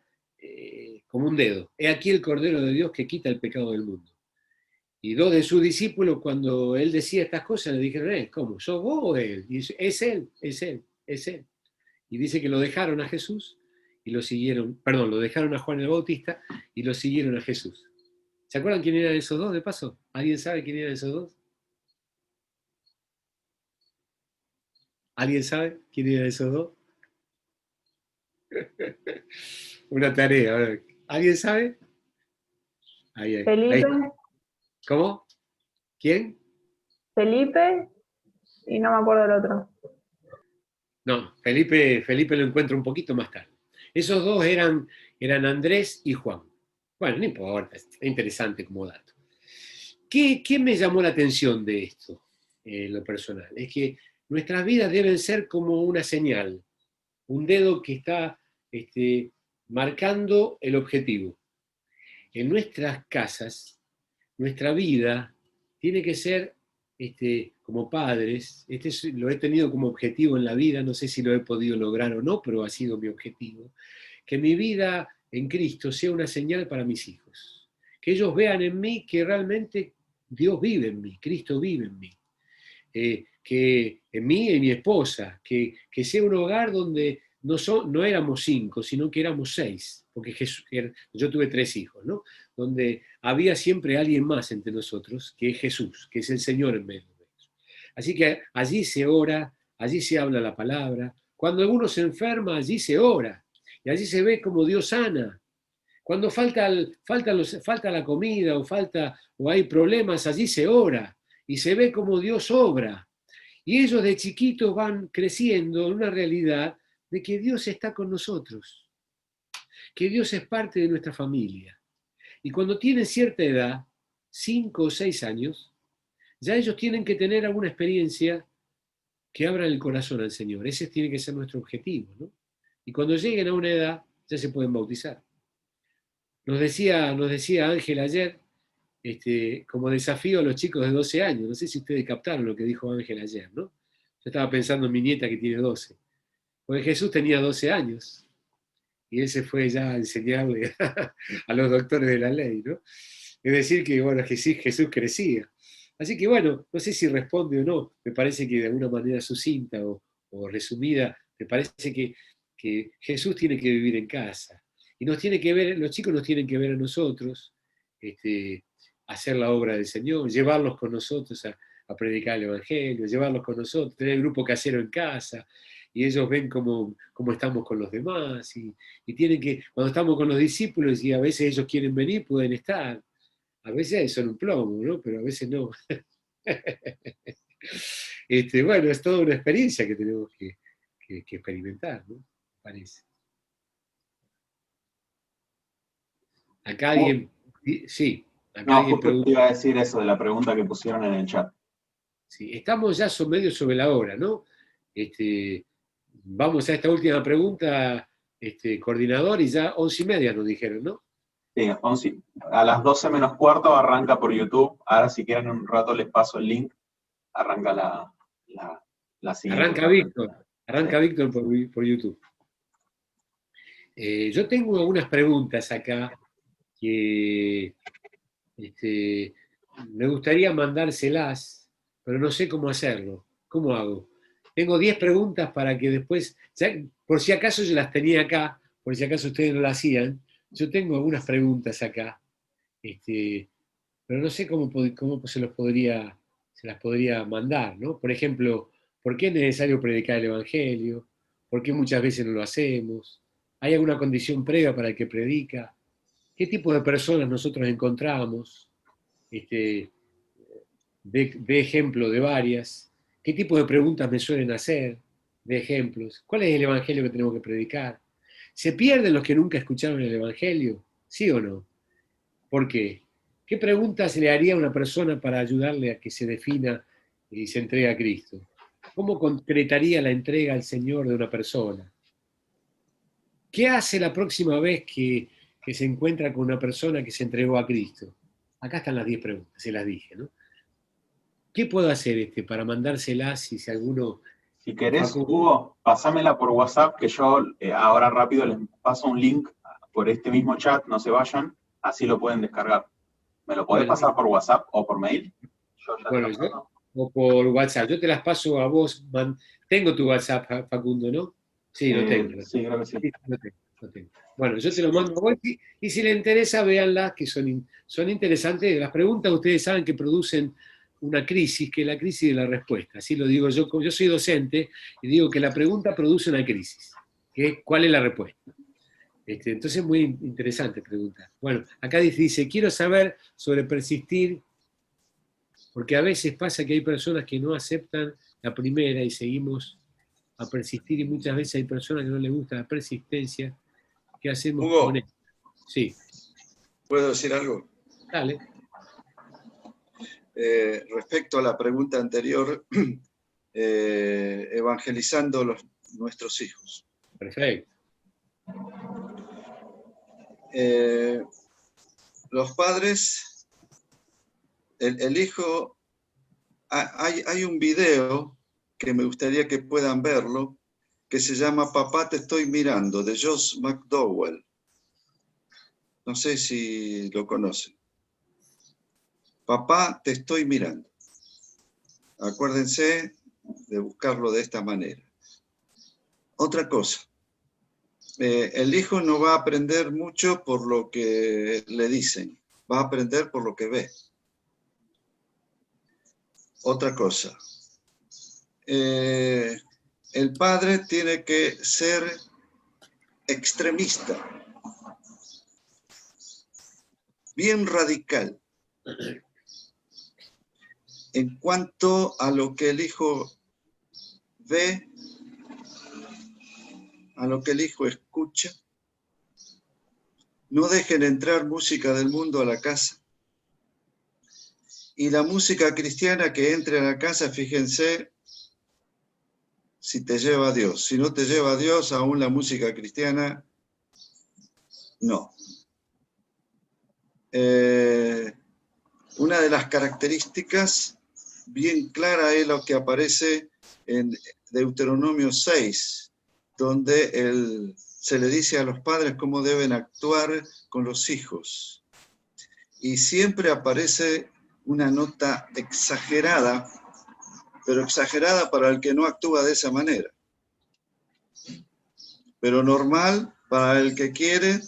como un dedo, he aquí el Cordero de Dios que quita el pecado del mundo. Y dos de sus discípulos, cuando él decía estas cosas, le dijeron, ¿cómo? ¿Sos vos o él? Y dice, es él. Y dice que lo dejaron a Jesús y lo dejaron a Juan el Bautista y lo siguieron a Jesús. ¿Se acuerdan quién eran esos dos, de paso? ¿Alguien sabe quién eran esos dos? ¿Alguien sabe quién eran esos dos? Una tarea. ¿Alguien sabe? Ahí. Felipe. ¿Cómo? ¿Quién? Felipe y no me acuerdo el otro. No, Felipe lo encuentro un poquito más tarde. Esos dos eran Andrés y Juan. Bueno, no importa, es interesante como dato. ¿Qué me llamó la atención de esto, lo personal? Es que nuestras vidas deben ser como una señal, un dedo que está marcando el objetivo. En nuestras casas, nuestra vida tiene que ser, como padres, lo he tenido como objetivo en la vida, no sé si lo he podido lograr o no, pero ha sido mi objetivo, que mi vida en Cristo sea una señal para mis hijos, que ellos vean en mí que realmente Dios vive en mí, Cristo vive en mí, que en mí y mi esposa, que sea un hogar donde no éramos 5, sino que éramos 6, porque yo tuve 3 hijos, ¿no? Donde había siempre alguien más entre nosotros, que es Jesús, que es el Señor en medio de ellos. Así que allí se ora, allí se habla la palabra. Cuando alguno se enferma, allí se ora. Y allí se ve como Dios sana. Cuando falta la comida o hay problemas, allí se ora. Y se ve como Dios obra. Y ellos de chiquitos van creciendo en una realidad de que Dios está con nosotros. que Dios es parte de nuestra familia. Y cuando tienen cierta edad, 5 o 6 años, ya ellos tienen que tener alguna experiencia que abra el corazón al Señor. Ese tiene que ser nuestro objetivo, ¿no? Y cuando lleguen a una edad, ya se pueden bautizar. Nos decía Ángel ayer, como desafío a los chicos de 12 años. No sé si ustedes captaron lo que dijo Ángel ayer, ¿no? Yo estaba pensando en mi nieta que tiene 12. Porque Jesús tenía 12 años. Y él se fue ya a enseñarle a los doctores de la ley, ¿no? Es decir, que bueno, Jesús crecía. Así que bueno, no sé si responde o no, me parece que de alguna manera sucinta o resumida, me parece que Jesús tiene que vivir en casa. Y nos tiene que ver, los chicos nos tienen que ver a nosotros, hacer la obra del Señor, llevarlos con nosotros a predicar el Evangelio, llevarlos con nosotros, tener el grupo casero en casa, y ellos ven cómo estamos con los demás, y tienen que, cuando estamos con los discípulos y a veces ellos quieren venir, pueden estar. A veces son un plomo, ¿no? Pero a veces no. Bueno, es toda una experiencia que tenemos que experimentar, ¿no? Parece. Acá alguien... Sí. Acá No, alguien justo pregunta, te iba a decir eso de la pregunta que pusieron en el chat. sí, estamos ya medio sobre la hora, ¿no? Vamos a esta última pregunta, coordinador, y ya 11:30 nos dijeron, ¿no? Sí, a las 12 menos cuarto arranca por YouTube. Ahora si quieren un rato les paso el link. Arranca la siguiente. Arranca Víctor por YouTube. Yo tengo algunas preguntas acá que me gustaría mandárselas, pero no sé cómo hacerlo. ¿Cómo hago? Tengo 10 preguntas para que después, por si acaso yo las tenía acá, por si acaso ustedes no las hacían, yo tengo algunas preguntas acá, pero no sé cómo se las podría mandar, ¿no? Por ejemplo, ¿por qué es necesario predicar el Evangelio? ¿Por qué muchas veces no lo hacemos? ¿Hay alguna condición previa para el que predica? ¿Qué tipo de personas nosotros encontramos? De ejemplo de varias. ¿Qué tipo de preguntas me suelen hacer? De ejemplos. ¿Cuál es el Evangelio que tenemos que predicar? ¿Se pierden los que nunca escucharon el Evangelio? ¿Sí o no? ¿Por qué? ¿Qué preguntas le haría a una persona para ayudarle a que se defina y se entregue a Cristo? ¿Cómo concretaría la entrega al Señor de una persona? ¿Qué hace la próxima vez que se encuentra con una persona que se entregó a Cristo? Acá están las 10 preguntas, se las dije, ¿no? ¿Qué puedo hacer para mandárselas si alguno... Si querés, Hugo, pasámela por WhatsApp, que yo ahora rápido les paso un link por este mismo chat, no se vayan, así lo pueden descargar. ¿Me lo podés pasar por WhatsApp o por mail? O por WhatsApp. Yo te las paso a vos. Tengo tu WhatsApp, Facundo, ¿no? Sí, lo tengo. Sí, creo que sí. Lo tengo. Bueno, yo te lo mando a vos y si les interesa, véanlas, que son interesantes. Las preguntas ustedes saben que producen una crisis, que es la crisis de la respuesta. Así lo digo yo. Yo soy docente y digo que la pregunta produce una crisis. ¿Cuál es la respuesta? Entonces es muy interesante preguntar. Bueno, acá dice, quiero saber sobre persistir, porque a veces pasa que hay personas que no aceptan la primera y seguimos a persistir, y muchas veces hay personas que no les gusta la persistencia. ¿Qué hacemos Hugo, con esto? Sí. ¿Puedo decir algo? Dale. Respecto a la pregunta anterior, evangelizando nuestros hijos. Perfecto. Los padres, el hijo, hay un video que me gustaría que puedan verlo, que se llama Papá te estoy mirando, de Josh McDowell. No sé si lo conocen. Papá te estoy mirando. Acuérdense de buscarlo de esta manera. Otra cosa. El hijo no va a aprender mucho por lo que le dicen, va a aprender por lo que ve. Otra cosa. El padre tiene que ser extremista, bien radical, en cuanto a lo que el hijo ve, a lo que el hijo escucha no dejen entrar música del mundo a la casa. Y la música cristiana que entre a la casa, fíjense, si te lleva a Dios. Si no te lleva a Dios, aún la música cristiana, no. Una de las características bien clara es lo que aparece en Deuteronomio 6, donde se le dice a los padres cómo deben actuar con los hijos. Y siempre aparece una nota exagerada, pero exagerada para el que no actúa de esa manera. Pero normal para el que quiere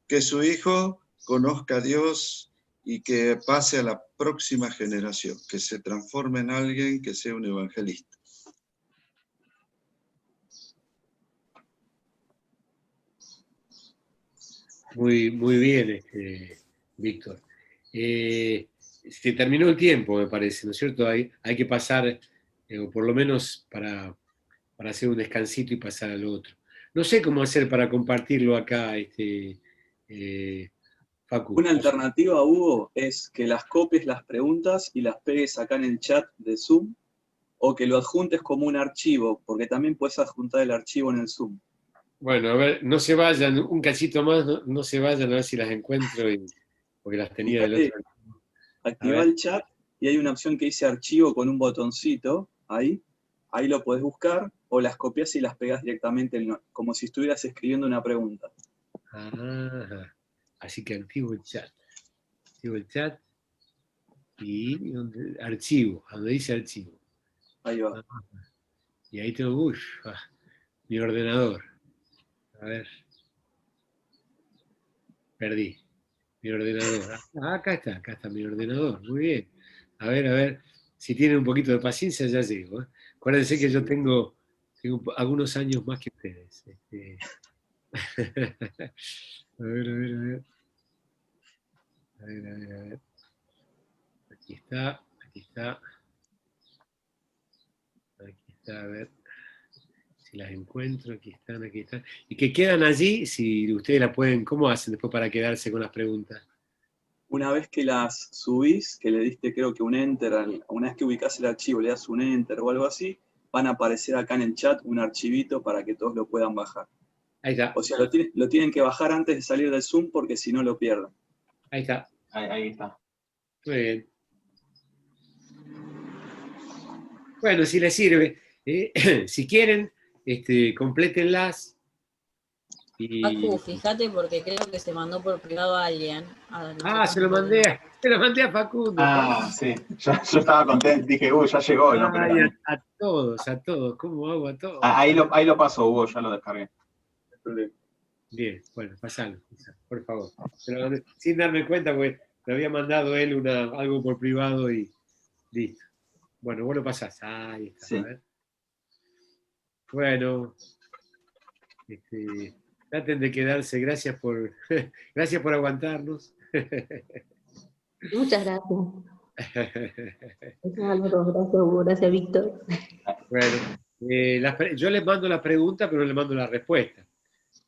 que su hijo conozca a Dios y que pase a la próxima generación, que se transforme en alguien que sea un evangelista. Muy, muy bien, Víctor. Se terminó el tiempo, me parece, ¿no es cierto? Hay que pasar, o por lo menos para hacer un descansito y pasar al otro. No sé cómo hacer para compartirlo acá, Facu. Una alternativa, Hugo, es que las copies las preguntas y las pegues acá en el chat de Zoom, o que lo adjuntes como un archivo, porque también puedes adjuntar el archivo en el Zoom. Bueno, a ver, no se vayan, un cachito más, no se vayan a ver si las encuentro, porque las tenía del otro lado. Activa el chat y hay una opción que dice archivo con un botoncito, ahí lo podés buscar, o las copias y las pegas directamente, como si estuvieras escribiendo una pregunta. Ajá. Así que activo el chat. Activo el chat y archivo, donde dice archivo. Ahí va. Y ahí tengo, mi ordenador. A ver. Perdí. Mi ordenador. Acá está mi ordenador. Muy bien. A ver. Si tienen un poquito de paciencia, ya llego. Acuérdense que yo tengo algunos años más que ustedes. A ver. A ver. Aquí está. A ver si las encuentro. Aquí están. Y que quedan allí, si ustedes la pueden, ¿cómo hacen después para quedarse con las preguntas? Una vez que las subís, que le diste creo que un enter, una vez que ubicás el archivo, le das un enter o algo así, van a aparecer acá en el chat un archivito para que todos lo puedan bajar. Ahí está. O sea, lo tienen que bajar antes de salir del Zoom porque si no lo pierden. Ahí está. Ahí está. Muy bien. Bueno, si les sirve, si quieren, complétenlas. Facu, fíjate porque creo que se mandó por privado a alguien. Se lo mandé a Facundo. Sí. Yo estaba contento, dije, ya llegó. A todos. ¿Cómo hago a todos? Ahí lo paso, Hugo, ya lo descargué. Bien, bueno, pasalo, por favor. Pero sin darme cuenta, porque me había mandado él algo por privado y listo. Bueno, vos lo pasás. Ahí está. Sí. A ver. Bueno, traten de quedarse. Gracias por aguantarnos. Muchas gracias. Gracias, Hugo. Gracias, Víctor. Bueno, yo les mando la pregunta, pero no les mando la respuesta.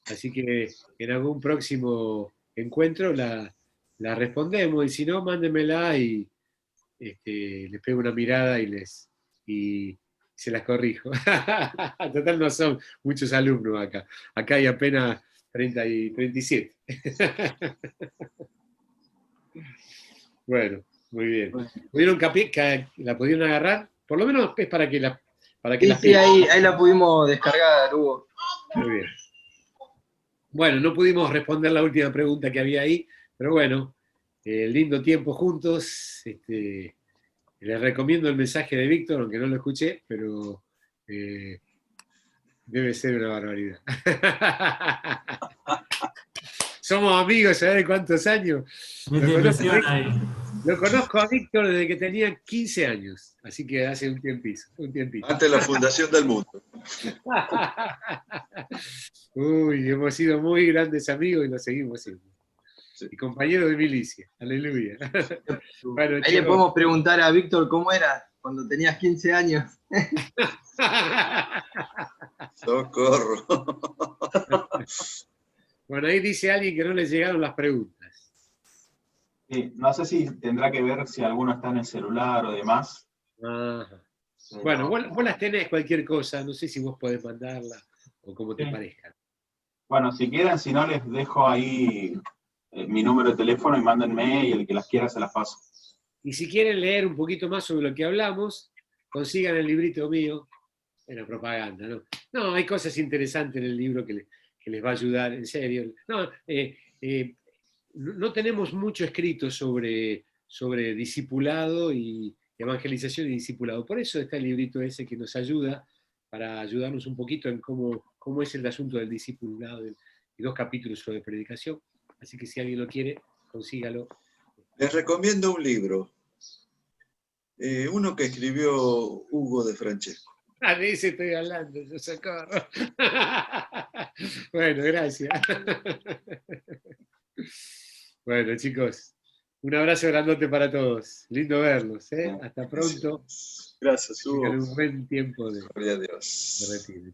Así que en algún próximo encuentro la respondemos, y si no, mándenmela y les pego una mirada y se las corrijo. Total, no son muchos alumnos acá. Acá hay apenas 30 y 37. Bueno, muy bien. ¿La pudieron agarrar? Por lo menos es para que la... Sí, ahí la pudimos descargar, Hugo. Muy bien. Bueno, no pudimos responder la última pregunta que había ahí, pero bueno, lindo tiempo juntos. Les recomiendo el mensaje de Víctor, aunque no lo escuché, pero debe ser una barbaridad. Somos amigos, ¿sabes de cuántos años? Lo conozco a Víctor desde que tenía 15 años, así que hace un tiempito. Antes de la fundación del mundo. Uy, hemos sido muy grandes amigos y lo seguimos siendo. Sí. Y compañeros de milicia, aleluya. Bueno, ahí le podemos preguntar a Víctor cómo era cuando tenías 15 años. Socorro. Bueno, ahí dice alguien que no le llegaron las preguntas. Sí, no sé si tendrá que ver si alguno está en el celular o demás. Ajá. Pero- Bueno, vos las tenés, cualquier cosa, no sé si vos podés mandarla o como te Sí. parezca. Bueno, si quieren, si no, les dejo ahí mi número de teléfono y mándenme y el que las quiera se las paso. Y si quieren leer un poquito más sobre lo que hablamos, consigan el librito mío, en la propaganda, ¿no? No, hay cosas interesantes en el libro que les va a ayudar, en serio. No, no tenemos mucho escrito sobre discipulado y evangelización y discipulado. Por eso está el librito ese que nos ayuda para ayudarnos un poquito en cómo es el asunto del discipulado y 2 capítulos sobre predicación. Así que si alguien lo quiere, consígalo. Les recomiendo un libro, uno que escribió Hugo de Francesco. Ah, de ese estoy hablando, yo socorro. Bueno, gracias. Bueno, chicos, un abrazo grandote para todos. Lindo verlos, ¿eh? Hasta pronto. Gracias, Hugo. Tengan un buen tiempo de Gloria a Dios. retiro.